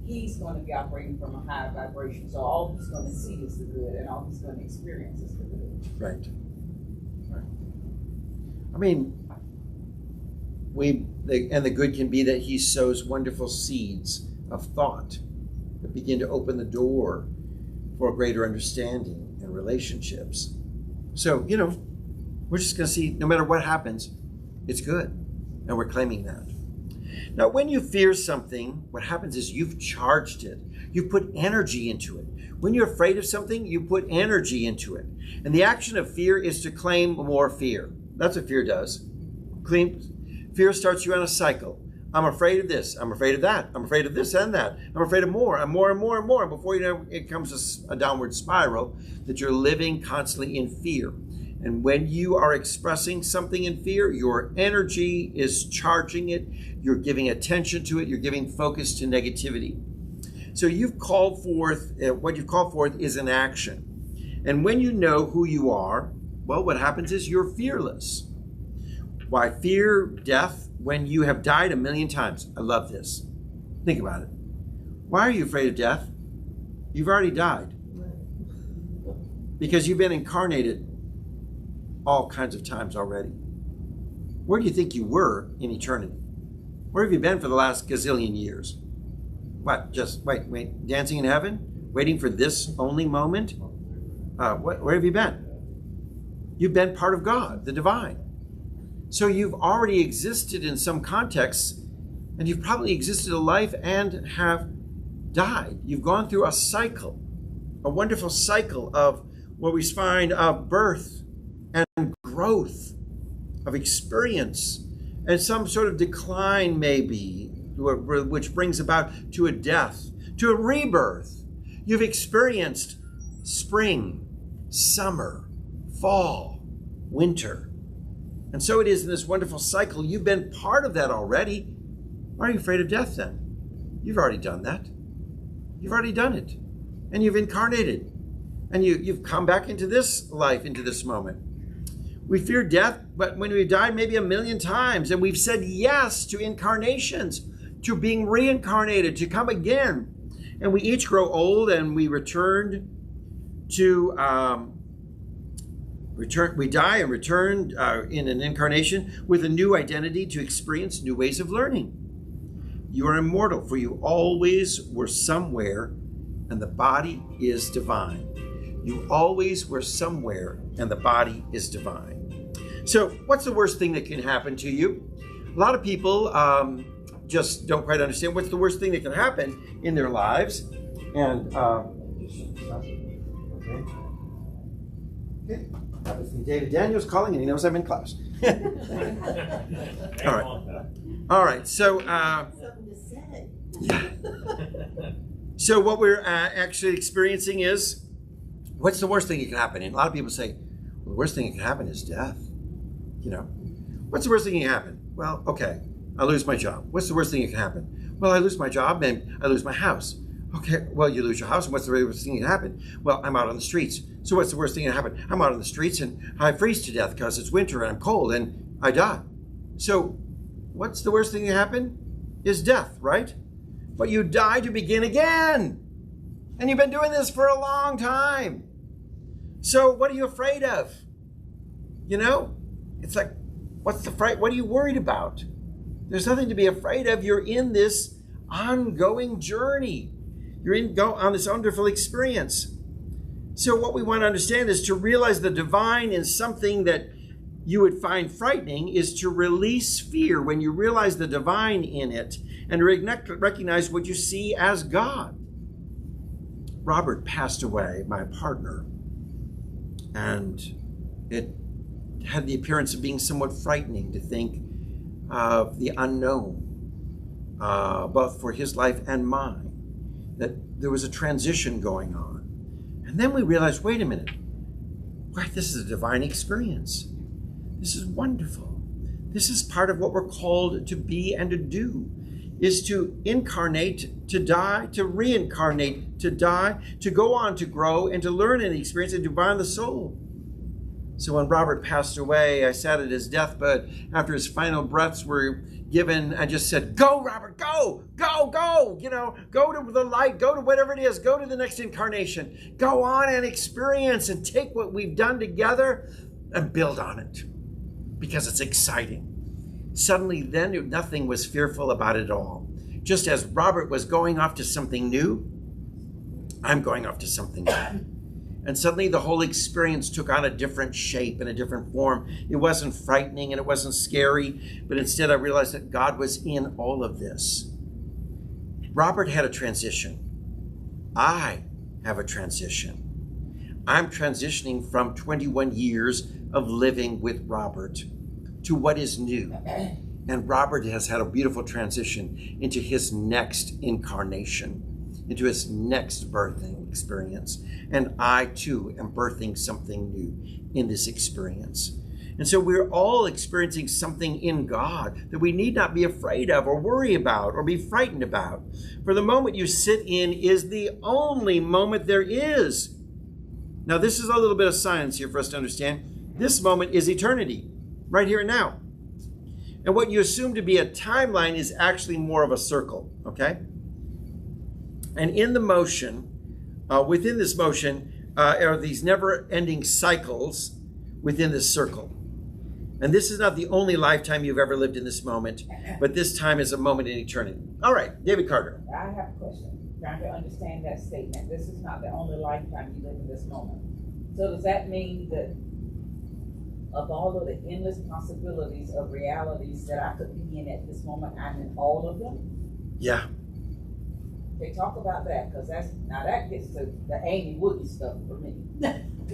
He's going to be operating from a high vibration. So all he's going to see is the good, and all he's going to experience is the good. Right. I mean, the good can be that he sows wonderful seeds of thought that begin to open the door for greater understanding and relationships. So, we're just going to see, no matter what happens, it's good. And we're claiming that. Now, when you fear something, what happens is you've charged it. You've put energy into it. When you're afraid of something, you put energy into it. And the action of fear is to claim more fear. That's what fear does. Fear starts you on a cycle. I'm afraid of this. I'm afraid of that. I'm afraid of this and that. I'm afraid of more and more and more and more. And before you know, it comes a downward spiral that you're living constantly in fear. And when you are expressing something in fear, your energy is charging it. You're giving attention to it. You're giving focus to negativity. So you've called forth, what you've called forth is an action. And when you know who you are, well, what happens is you're fearless. Why fear death when you have died 1,000,000 times? I love this. Think about it. Why are you afraid of death? You've already died. Because you've been incarnated all kinds of times already. Where do you think you were in eternity? Where have you been for the last gazillion years? What, just wait, dancing in heaven? Waiting for this only moment? Where have you been? You've been part of God, the divine. So you've already existed in some contexts, and you've probably existed a life and have died. You've gone through a cycle, a wonderful cycle of what we find of birth and growth, of experience, and some sort of decline maybe, which brings about to a death, to a rebirth. You've experienced spring, summer, fall, winter. And so it is in this wonderful cycle. You've been part of that already. Why are you afraid of death then? You've already done that. You've already done it. And you've incarnated. And you've come back into this life, into this moment. We fear death, but when we've died maybe 1,000,000 times, and we've said yes to incarnations, to being reincarnated, to come again. And we each grow old, and we return to we die and return in an incarnation with a new identity to experience new ways of learning. You are immortal, for you always were somewhere, and the body is divine. You always were somewhere, and the body is divine. So what's the worst thing that can happen to you? A lot of people just don't quite understand what's the worst thing that can happen in their lives. And okay. Obviously, David Daniel's calling, and he knows I'm in class. All right. So, Something to say. So what we're actually experiencing is, what's the worst thing that can happen? And a lot of people say, well, the worst thing that can happen is death. What's the worst thing that can happen? Well, okay, I lose my job. What's the worst thing that can happen? Well, I lose my job and I lose my house. Okay, well, you lose your house, and what's the worst thing that can happen? Well, I'm out on the streets. So what's the worst thing that can happen? I'm out on the streets and I freeze to death because it's winter and I'm cold and I die. So what's the worst thing that can happen? Is death, right? But you die to begin again. And you've been doing this for a long time. So what are you afraid of? It's like, what are you worried about? There's nothing to be afraid of. You're in this ongoing journey. You're on this wonderful experience. So what we want to understand is to realize the divine is something that you would find frightening, is to release fear when you realize the divine in it and recognize what you see as God. Robert passed away, my partner, and it had the appearance of being somewhat frightening to think of the unknown, both for his life and mine, that there was a transition going on. And then we realized, wait a minute, this is a divine experience. This is wonderful. This is part of what we're called to be and to do, is to incarnate, to die, to reincarnate, to die, to go on to grow and to learn and experience and to bind the soul. So when Robert passed away, I sat at his deathbed after his final breaths were given. I just said, go, Robert, go, go, go, go to the light, go to whatever it is, go to the next incarnation, go on and experience and take what we've done together and build on it because it's exciting. Suddenly then nothing was fearful about it all. Just as Robert was going off to something new, I'm going off to something new. And suddenly the whole experience took on a different shape and a different form. It wasn't frightening and it wasn't scary, but instead I realized that God was in all of this. Robert had a transition. I have a transition. I'm transitioning from 21 years of living with Robert to what is new. And Robert has had a beautiful transition into his next incarnation, into his next birthing experience. And I too am birthing something new in this experience. And so we're all experiencing something in God that we need not be afraid of or worry about or be frightened about. For the moment you sit in is the only moment there is. Now, this is a little bit of science here for us to understand. This moment is eternity, right here and now. And what you assume to be a timeline is actually more of a circle, okay? And in the motion, within this motion, are these never-ending cycles within this circle. And this is not the only lifetime you've ever lived in this moment, but this time is a moment in eternity. All right, David Carter. I have a question. Trying to understand that statement. This is not the only lifetime you live in this moment. So does that mean that of all of the endless possibilities of realities that I could be in at this moment, I'm in all of them? Yeah. Okay, talk about that, because that gets to the Amy Woogie stuff for me.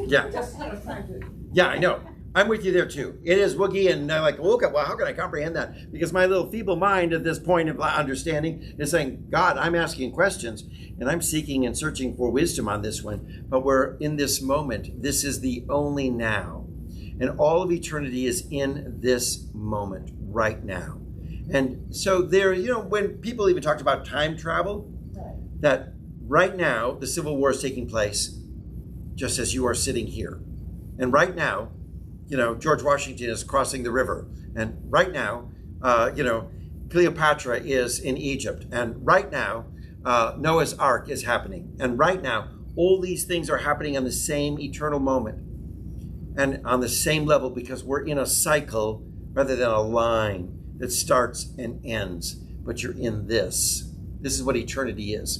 Yeah. Just trying to. Yeah, I know. I'm with you there too. It is Woogie, and I'm like, okay, well, how can I comprehend that? Because my little feeble mind at this point of understanding is saying, God, I'm asking questions, and I'm seeking and searching for wisdom on this one. But we're in this moment. This is the only now. And all of eternity is in this moment right now. And so there, when people even talked about time travel, that right now the Civil War is taking place just as you are sitting here. And right now, George Washington is crossing the river. And right now, Cleopatra is in Egypt. And right now, Noah's Ark is happening. And right now, all these things are happening on the same eternal moment and on the same level, because we're in a cycle rather than a line that starts and ends. But you're in this. This is what eternity is.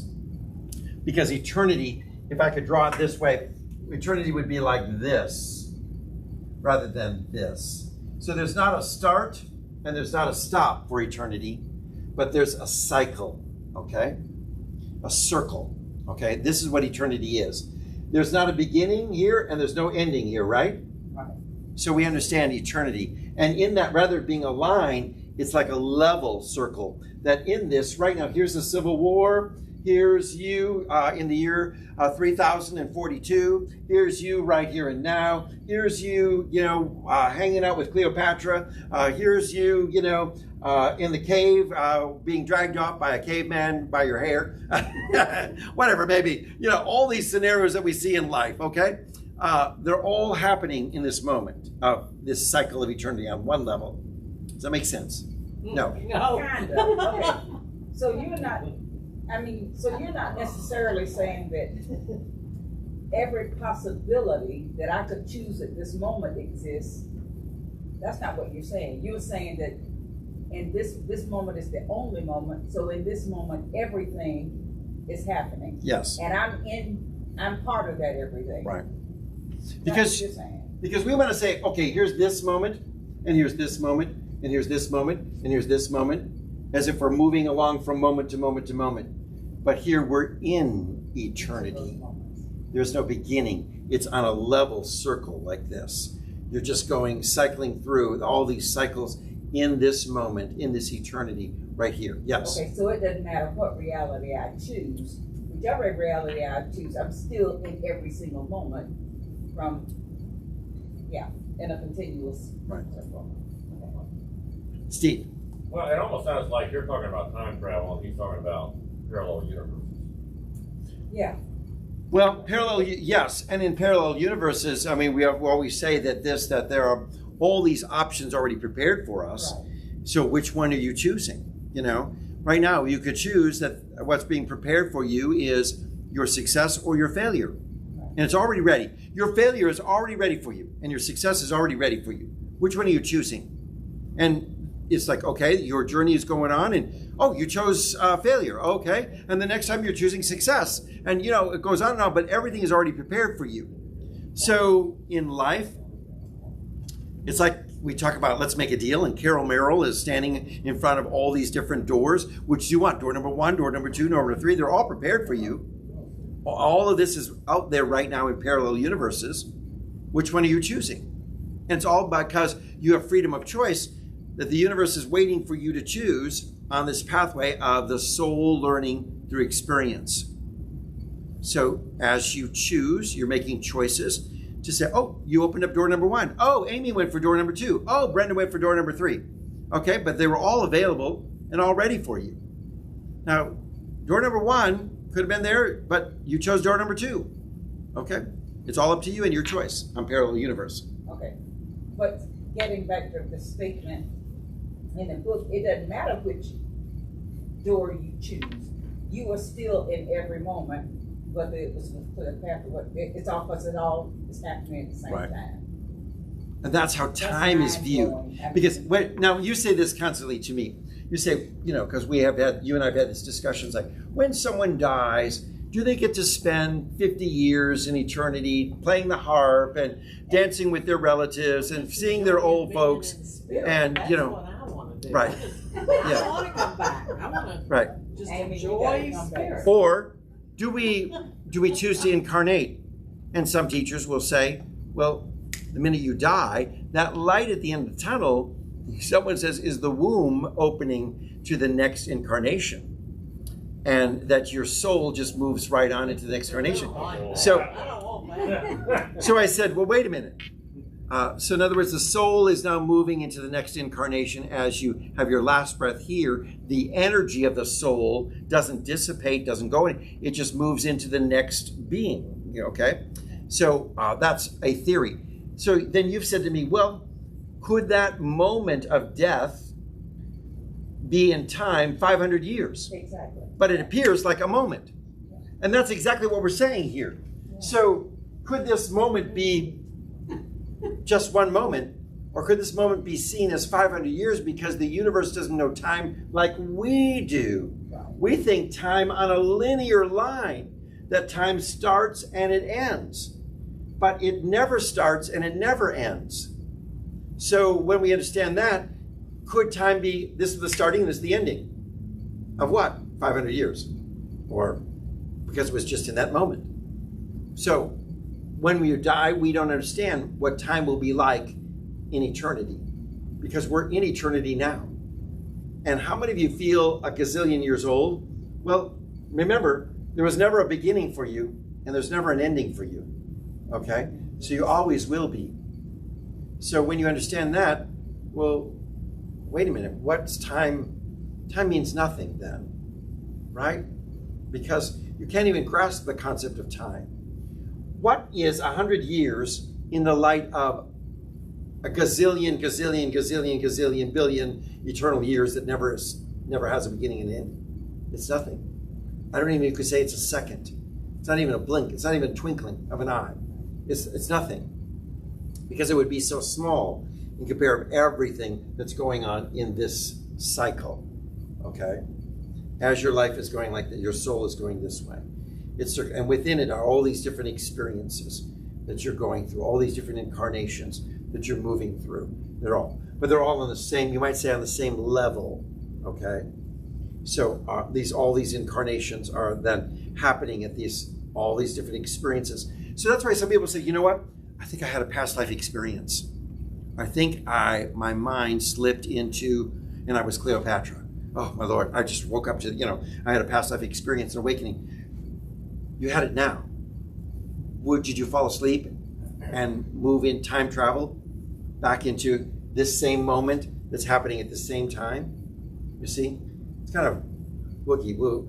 Because eternity, if I could draw it this way, eternity would be like this rather than this. So there's not a start and there's not a stop for eternity, but there's a cycle, okay? A circle, okay? This is what eternity is. There's not a beginning here and there's no ending here, right? Right. So we understand eternity. And in that, rather than being a line, it's like a level circle. That in this, right now, here's the Civil War. Here's you in the year 3042. Here's you right here and now. Here's you, hanging out with Cleopatra. Here's you, in the cave, being dragged off by a caveman by your hair. Whatever, maybe. All these scenarios that we see in life, okay? They're all happening in this moment of this cycle of eternity on one level. Does that make sense? No. Kind of. Okay. So you're not necessarily saying that every possibility that I could choose at this moment exists. That's not what you're saying. You're saying that in this moment is the only moment. So in this moment, everything is happening. Yes. And I'm part of that everything. Right. Because we want to say, okay, here's this moment, and here's this moment, and here's this moment, and here's this moment, as if we're moving along from moment to moment to moment. But here we're in eternity. There's no beginning. It's on a level circle like this. You're just cycling through all these cycles in this moment, in this eternity right here. Yes. Okay, so it doesn't matter what reality I choose. Whichever reality I choose, I'm still in every single moment in a continuous right. circle. Okay. Steve. Well, it almost sounds like you're talking about time travel and he's talking about parallel universes. Yeah. Well, yes, and in parallel universes, I mean, we always say that there are all these options already prepared for us. Right. So which one are you choosing? Right now you could choose that what's being prepared for you is your success or your failure. Right. And it's already ready. Your failure is already ready for you, and your success is already ready for you. Which one are you choosing? And it's like, okay, your journey is going on, and oh, you chose failure, okay. And the next time you're choosing success. And it goes on and on, but everything is already prepared for you. So in life, it's like we talk about, let's make a deal, and Carol Merrill is standing in front of all these different doors. Which do you want? Door number 1, door number 2, door number 3. They're all prepared for you. All of this is out there right now in parallel universes. Which one are you choosing? And it's all because you have freedom of choice, that the universe is waiting for you to choose on this pathway of the soul learning through experience. So as you choose, you're making choices to say, oh, you opened up door number 1. Oh, Amy went for door number 2. Oh, Brenda went for door number 3. Okay, but they were all available and all ready for you. Now, door number 1 could have been there, but you chose door number 2. Okay, it's all up to you and your choice on Parallel Universe. Okay, but getting back to the statement in the book, it doesn't matter which door you choose. You are still in every moment, whether it was for the path or what. It's all because it all is happening at the same time. And that's how time is viewed. Because now you say this constantly to me. You say, because you and I have had these discussions, like when someone dies, do they get to spend 50 years in eternity playing the harp and dancing with their relatives and seeing their old folks? And That's what I want to do. right. I don't want to come back. I want to Right. just Amy, you enjoy gotta come back. spirit. Or do we choose to incarnate? And some teachers will say, well, the minute you die, that light at the end of the tunnel, someone says, is the womb opening to the next incarnation. And that your soul just moves right on into the next incarnation. So, I don't want that. so I said, well, wait a minute. So in other words, the soul is now moving into the next incarnation as you have your last breath here. The energy of the soul doesn't dissipate, doesn't go in. It just moves into the next being, okay? So that's a theory. So then you've said to me, well, could that moment of death be in time 500 years? Exactly. But it appears like a moment. And that's exactly what we're saying here. So could this moment be just one moment, or could this moment be seen as 500 years because the universe doesn't know time like we do? We think time on a linear line, that time starts and it ends, but it never starts and it never ends. So when we understand that, could time be, this is the starting, this is the ending of what? 500 years, or because it was just in that moment. So when we die, we don't understand what time will be like in eternity, because we're in eternity now. And how many of you feel a gazillion years old? Well, remember, there was never a beginning for you, and there's never an ending for you, okay? So you always will be. So when you understand that, well, wait a minute, what's time? Time means nothing then, right? Because you can't even grasp the concept of time. What is 100 years in the light of a gazillion billion eternal years that never has a beginning and end? It's nothing. I don't even, you could say it's a second. It's not even a blink. It's not even a twinkling of an eye. It's nothing, because it would be so small in comparison to everything that's going on in this cycle. Okay, as your life is going like that, your soul is going this way. And within it are all these different experiences that you're going through, all these different incarnations that you're moving through. They're all on the same, you might say, on the same level. Okay, so all these incarnations are then happening at all these different experiences. So that's why some people say, you know what? I think I had a past life experience. I think my mind slipped into, and I was Cleopatra. Oh my Lord! I just woke up to, I had a past life experience, an awakening. You had it now. Did you fall asleep and move in time travel back into this same moment that's happening at the same time? You see, it's kind of woogie-woo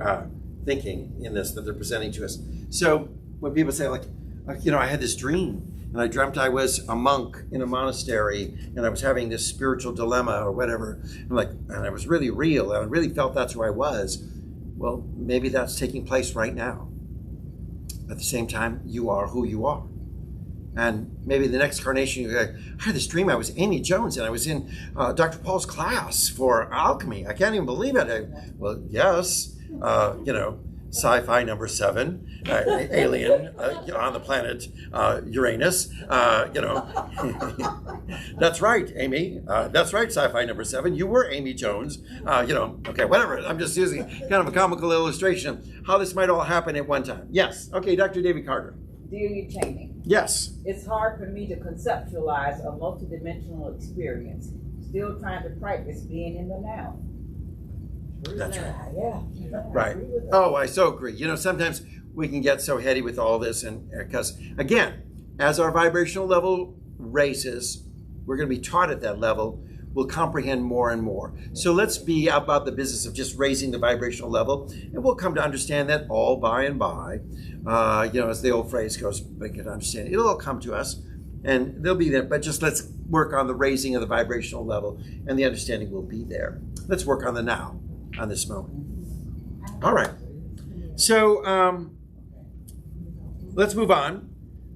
thinking in this that they're presenting to us. So when people say, like, I had this dream, and I dreamt I was a monk in a monastery, and I was having this spiritual dilemma or whatever, and it was really real, and I really felt that's who I was. Well, maybe that's taking place right now. At the same time, you are who you are. And maybe the next incarnation, you're like, I had this dream I was Amy Jones and I was in Dr. Paul's class for Alchemy. I can't even believe it. Well, yes, sci-fi number 7, alien on the planet Uranus. That's right, Amy. That's right, sci-fi number 7. You were Amy Jones. Okay, whatever. I'm just using kind of a comical illustration of how this might all happen at one time. Yes. Okay, Dr. David Carter. Dear Cheney, Yes. it's hard for me to conceptualize a multidimensional experience. Still trying to practice being in the now. That's right. Yeah. Right. Oh, I so agree. Sometimes we can get so heady with all this, and because again, as our vibrational level raises, we're going to be taught at that level. We'll comprehend more and more. So let's be about the business of just raising the vibrational level, and we'll come to understand that all by and by. As the old phrase goes, we can understand it. It'll all come to us, and they'll be there. But just let's work on the raising of the vibrational level, and the understanding will be there. Let's work on the now, on this moment. All right. So let's move on.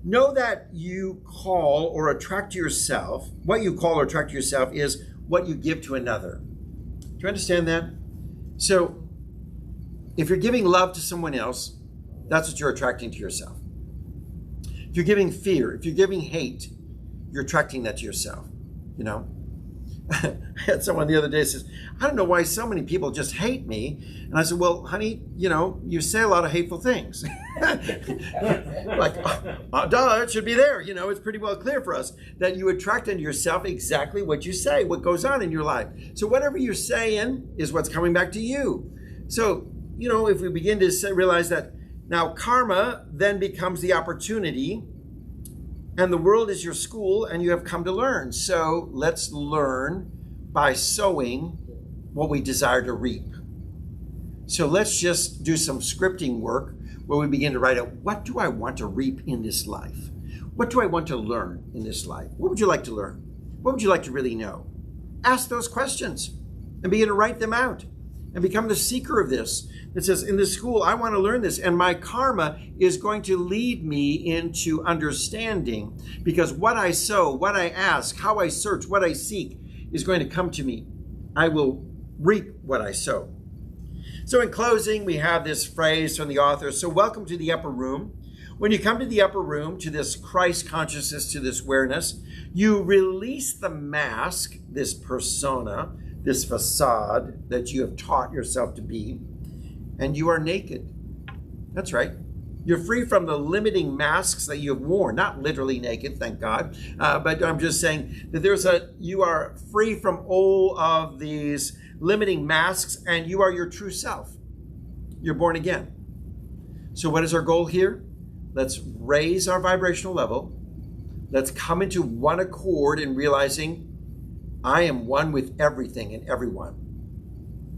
Know that you call or attract to yourself, what you call or attract to yourself is what you give to another. Do you understand that? So if you're giving love to someone else, that's what you're attracting to yourself. If you're giving fear, if you're giving hate, you're attracting that to yourself. I had someone the other day says, I don't know why so many people just hate me. And I said, well, honey, you say a lot of hateful things. Like, duh, it should be there. It's pretty well clear for us that you attract into yourself exactly what you say, what goes on in your life. So whatever you're saying is what's coming back to you. So, if we begin to realize that now karma then becomes the opportunity, and the world is your school, and you have come to learn. So let's learn by sowing what we desire to reap. So let's just do some scripting work where we begin to write out, what do I want to reap in this life? What do I want to learn in this life? What would you like to learn? What would you like to really know? Ask those questions and begin to write them out and become the seeker of this. It says, in this school, I want to learn this, and my karma is going to lead me into understanding, because what I sow, what I ask, how I search, what I seek is going to come to me. I will reap what I sow. So in closing, we have this phrase from the author. So welcome to the upper room. When you come to the upper room, to this Christ consciousness, to this awareness, you release the mask, this persona, this facade that you have taught yourself to be, and you are naked. That's right. You're free from the limiting masks that you have worn. Not literally naked, thank God, but I'm just saying that you are free from all of these limiting masks, and you are your true self. You're born again. So what is our goal here? Let's raise our vibrational level. Let's come into one accord in realizing I am one with everything and everyone.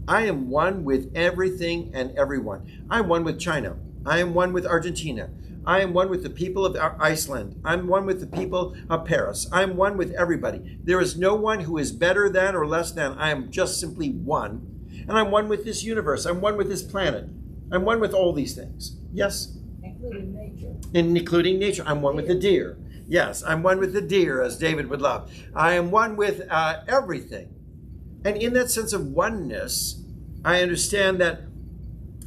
I am one with everything and everyone. I am one with China. I am one with Argentina. I am one with the people of Iceland. I'm one with the people of Paris. I'm one with everybody. There is no one who is better than or less than. I am just simply one. And I'm one with this universe. I'm one with this planet. I'm one with all these things. Yes? Including nature. Including nature. I'm one with the deer. Yes, I'm one with the deer, as David would love. I am one with everything. And in that sense of oneness, I understand that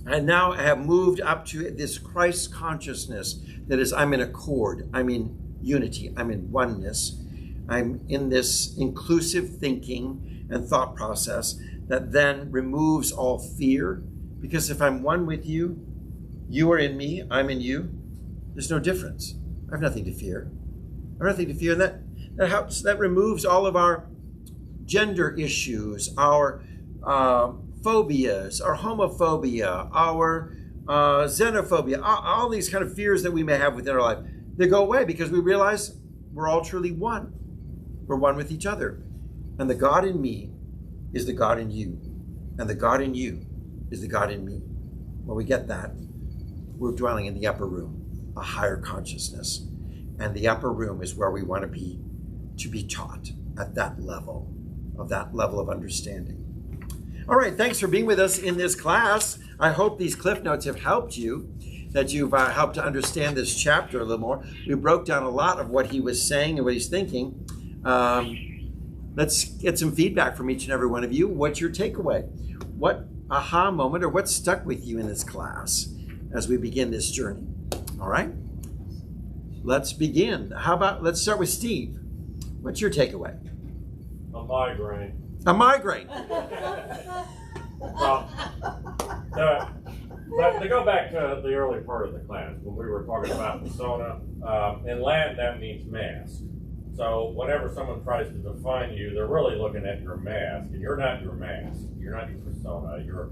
I now have moved up to this Christ consciousness that is, I'm in accord, I'm in unity, I'm in oneness. I'm in this inclusive thinking and thought process that then removes all fear. Because if I'm one with you, you are in me, I'm in you, there's no difference. I have nothing to fear. I have nothing to fear. And that removes all of our gender issues, our phobias, our homophobia, our xenophobia, all these kind of fears that we may have within our life. They go away because we realize we're all truly one. We're one with each other. And the God in me is the God in you. And the God in you is the God in me. When we get that, we're dwelling in the upper room, a higher consciousness. And the upper room is where we want to be taught at that level of understanding. All right, thanks for being with us in this class. I hope these Cliff Notes have helped you. that you've helped to understand this chapter a little more. We broke down a lot of what he was saying and what he's thinking. Let's get some feedback from each and every one of you. What's your takeaway? What aha moment or what stuck with you in this class as we begin this journey? All right, let's begin. Let's start with Steve. What's your takeaway? A migraine. A migraine. Well, but to go back to the early part of the class, when we were talking about persona, in Latin that means mask. So whenever someone tries to define you, they're really looking at your mask, and you're not your mask. You're not your persona. You're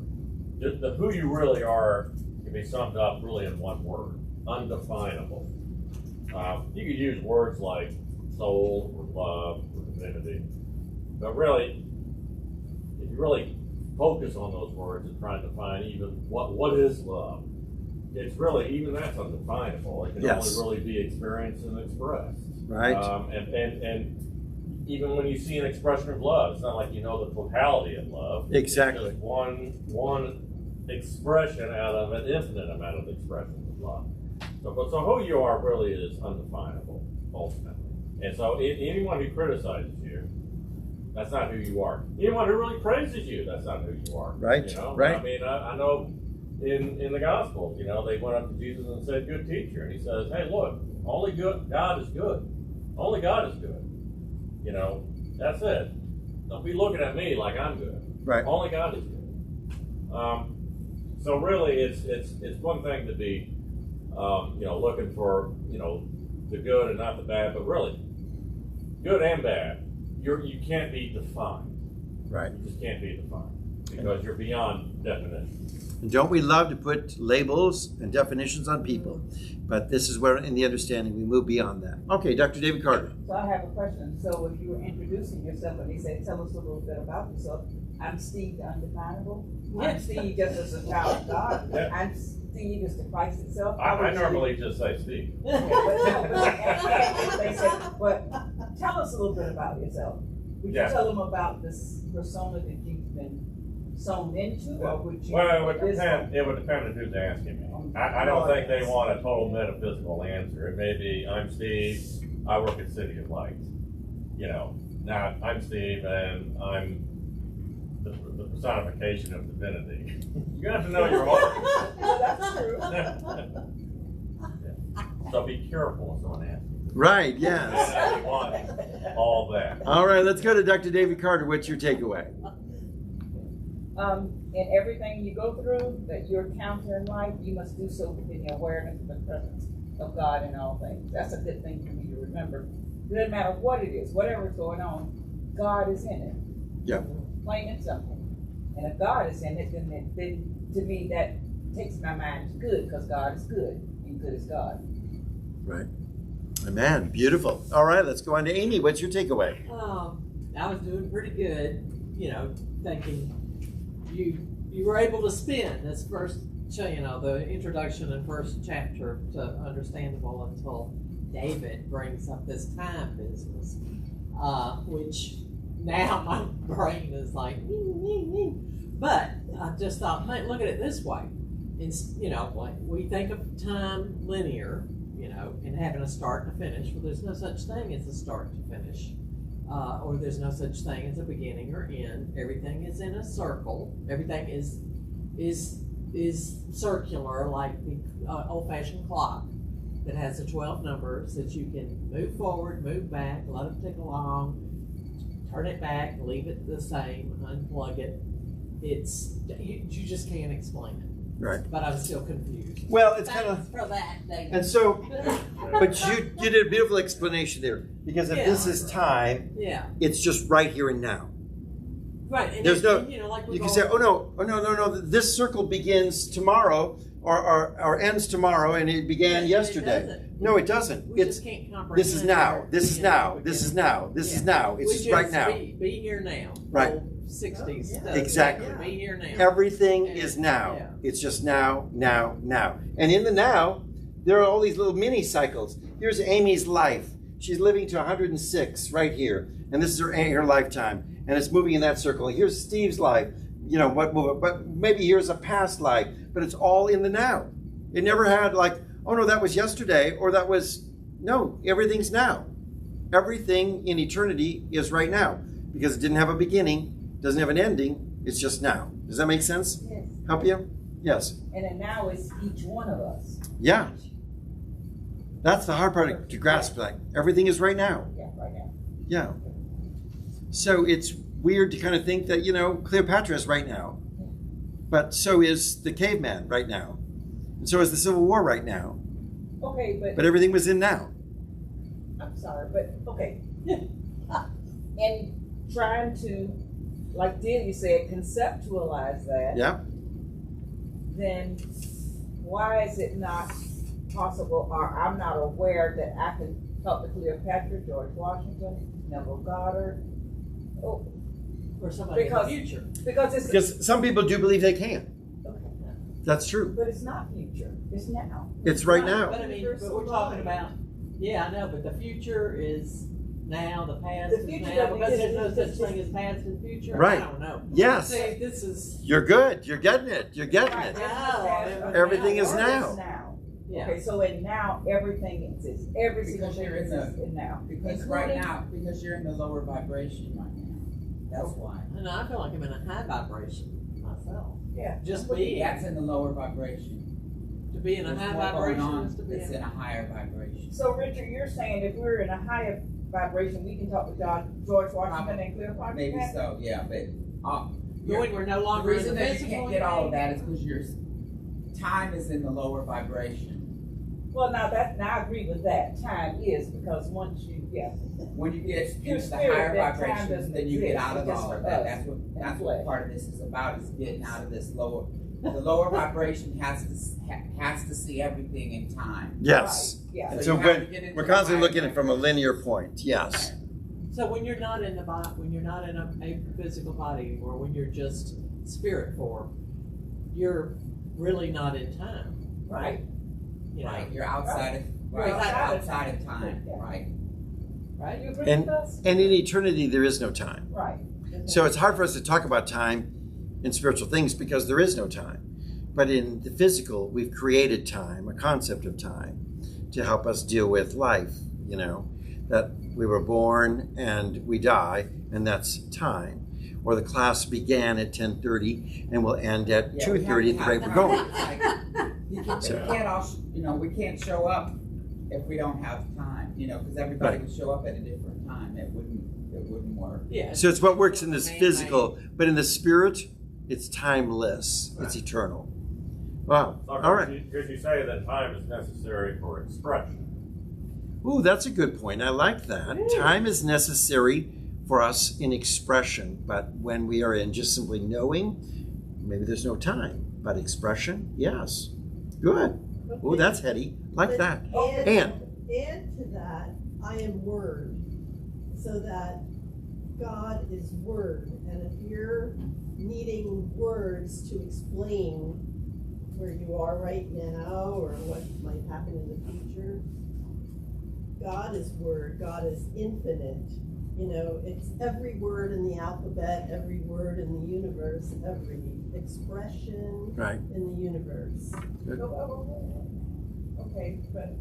who you really are can be summed up really in one word: undefinable. You could use words like soul or love or divinity, but really, if you really focus on those words and try to define even what is love, it's really, even that's undefinable. It can only really be experienced and expressed. Right. And even when you see an expression of love, it's not like you know the totality of love. Exactly. It's just one expression out of an infinite amount of expressions of love. So who you are really is undefinable, ultimately. And so anyone who criticizes you, that's not who you are. Anyone who really praises you, that's not who you are. Right. You know? Right. I mean, I know in the Gospels, you know, they went up to Jesus and said, "Good teacher," and he says, "Hey, look, only God is good. Only God is good. You know, that's it. Don't be looking at me like I'm good. Right. Only God is good." So really, it's one thing to be, looking for, the good and not the bad, but really, good and bad, you can't be defined. Right. You just can't be defined because you're beyond definition. And don't we love to put labels and definitions on people? But this is where, in the understanding, we move beyond that. Okay, Dr. David Carter. So I have a question. So if you were introducing yourself and he said, "Tell us a little bit about yourself," I'm Steve the Undefinable. I'm Steve just as a child of God. Yeah. I'm Steve as the Christ itself. I normally just say Steve. Okay, but they said, "But tell us a little bit about yourself." Would you tell them about this persona that you've been sewn into, or would you? Well, it would depend on who's asking me. I don't think they want a total metaphysical answer. It may be, "I'm Steve, I work at City of Light." Not I'm Steve and I'm the personification of divinity. You have to know your heart. That's true. So be careful when someone asks you. Right, yes. And you want all that. All right, let's go to Dr. David Carter. What's your takeaway? In everything you go through that you're encountering in life, you must do so within the awareness of the presence of God in all things. That's a good thing for me to remember. It doesn't matter what it is, whatever's going on, God is in it. Yeah. Plain and simple. And if God is in it, then to me that takes my mind to good, because God is good, and good is God. Right. Amen. Beautiful. All right, let's go on to Amy. What's your takeaway? I was doing pretty good, thinking you were able to spin this first, the introduction and first chapter to Understandable until David brings up this time business, which now my brain is like, but I just thought, hey, look at it this way. It's, like we think of time linear, and having a start and a finish. Well, there's no such thing as a start to finish. Or there's no such thing as a beginning or end. Everything is in a circle. Everything is circular, like the old-fashioned clock that has the 12 numbers that you can move forward, move back, let it tick along, turn it back, leave it the same, unplug it. You just can't explain it. Right. But I'm still confused. Well, it's kind of for that, David. and so, but you did a beautiful explanation there, because if this is time, it's just right here and now. Right. And there's no. like you can say, oh no. This circle begins tomorrow or ends tomorrow, and it began yesterday. No, it doesn't. We just can't comprehend. This is now. This is now. This is now. This is now. It's just right now. Be here now. Right. Old 60s. Exactly. Be here now. Everything is now. Yeah. It's just now. And in the now, there are all these little mini cycles. Here's Amy's life. She's living to 106 right here. And this is her lifetime. And it's moving in that circle. Here's Steve's life. But maybe here's a past life. But it's all in the now. It never had like, oh no, that was yesterday, or that was, no, everything's now. Everything in eternity is right now because it didn't have a beginning, doesn't have an ending, it's just now. Does that make sense? Yes. Help you? Yes. And then now it's each one of us. Yeah. That's the hard part to grasp. Like everything is right now. Yeah, right now. Yeah. So it's weird to kind of think that, Cleopatra is right now. But so is the caveman right now. And so is the Civil War right now. Okay, But everything was in now. I'm sorry, but okay. And trying to, like Delia said, conceptualize that, Yeah. then why is it not possible, or I'm not aware that I can talk to Cleopatra, George Washington, Neville Goddard? Oh, Or somebody Because- in the future. because it's Because some people do believe they can. okay, That's true. but it's not future. It's now. It's right now. But I mean, but we're talking about, yeah, I know, but the future is now, the past The is future now, because doesn't there's no exist. such thing as past and future. Right. I don't know. Yes. See, this is, You're good. You're getting it. You're getting Right, it. there's no Now, past, everything is or now. it's now. yeah. Okay, so in now, everything exists. Every single Because thing you're in the- exists in now. Because right now, because you're in the lower vibration right now. That's why. And I feel like I'm in a high vibration myself. Yeah. Just But being, That's in the lower vibration. to be in a There's high more going vibration on is to be that's in in a higher vibration. So Richard, you're saying if we're in a higher vibration, we can talk to George Washington and Cleopatra? Maybe so, yeah, but when we're no the longer in reason the that you physical. can't get all of that is because your time is in the lower vibration. Well, now I agree with that. Time is because once you, When you get Your into the spirit, higher that time vibrations, doesn't then you get exist. out of It's just all of for that. us. That's flesh. what part of this is about, is getting out of this lower. The lower vibration has to see everything in time. Yes. Right, yeah. And So so you have to get into we're the constantly higher looking at it from a linear point. Yes. So when you're not in the body, when you're not in a physical body, or when you're just spirit form, you're really not in time, Right. you know, Right, you're outside of You're right, outside of outside of time, Yeah. right? right? You agree And- with us? And in eternity, there is no time. Right. So it's hard for us to talk about time in spiritual things because there is no time. But in the physical, we've created time, a concept of time, to help us deal with life, that we were born and we die, and that's time. Or the class began at 10:30 and will end at Yeah, we 2:30 at the have to rate we're have going. It's like, we can't show up if we don't have time, because everybody Right. would show up at a different time. It wouldn't work. Yeah. So it's what works in this Man-made. physical, but in the spirit, it's timeless. It's eternal. Wow. All right. Because you say that time is necessary for expression. Ooh, that's a good point. I like that. Time is necessary for us in expression, but when we are in just simply knowing, maybe there's no time. But expression, yes. Good. Oh, that's heady. Like that. And to that, I am Word, so that God is Word. And if you're needing words to explain where you are right now or what might happen in the future, God is Word. God is infinite. It's every word in the alphabet, every word in the universe, every expression Right. in the universe. Okay, but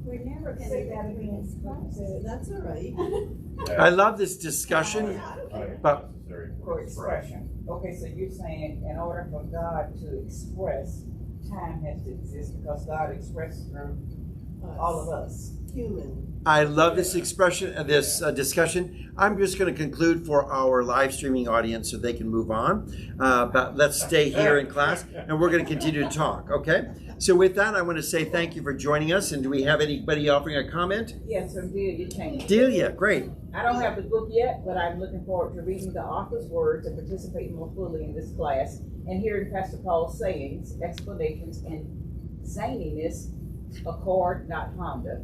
We're never going say to that get again. rid of That's all right. I love this discussion. Time is But- necessary For expression. Okay, so you're saying in order for God to express, time has to exist because God expresses through all of us. Human. I love this expression, this discussion. I'm just going to conclude for our live streaming audience so they can move on. But let's stay here in class, and we're going to continue to talk, okay? So with that, I want to say thank you for joining us. And do we have anybody offering a comment? Yes, sir, Delia changed. Delia, great. I don't have the book yet, but I'm looking forward to reading the author's words and participating more fully in this class and hearing Pastor Paul's sayings, explanations, and zaniness, Accord, not Honda.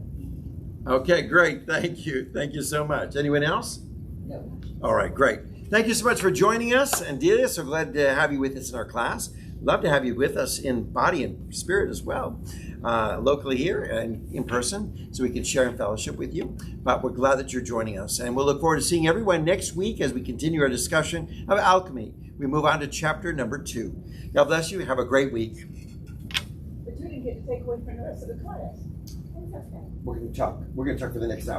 Okay, great. Thank you. Thank you so much. Anyone else? No. All right, great. Thank you so much for joining us. And Delia, so glad to have you with us in our class. Love to have you with us in body and spirit as well, locally here and in person, so we can share and fellowship with you. But we're glad that you're joining us. And we'll look forward to seeing everyone next week as we continue our discussion of alchemy. We move on to chapter number 2. God bless you. Have a great week. But you didn't get to take away from the rest of the class. It's okay. We're gonna talk for the next hour.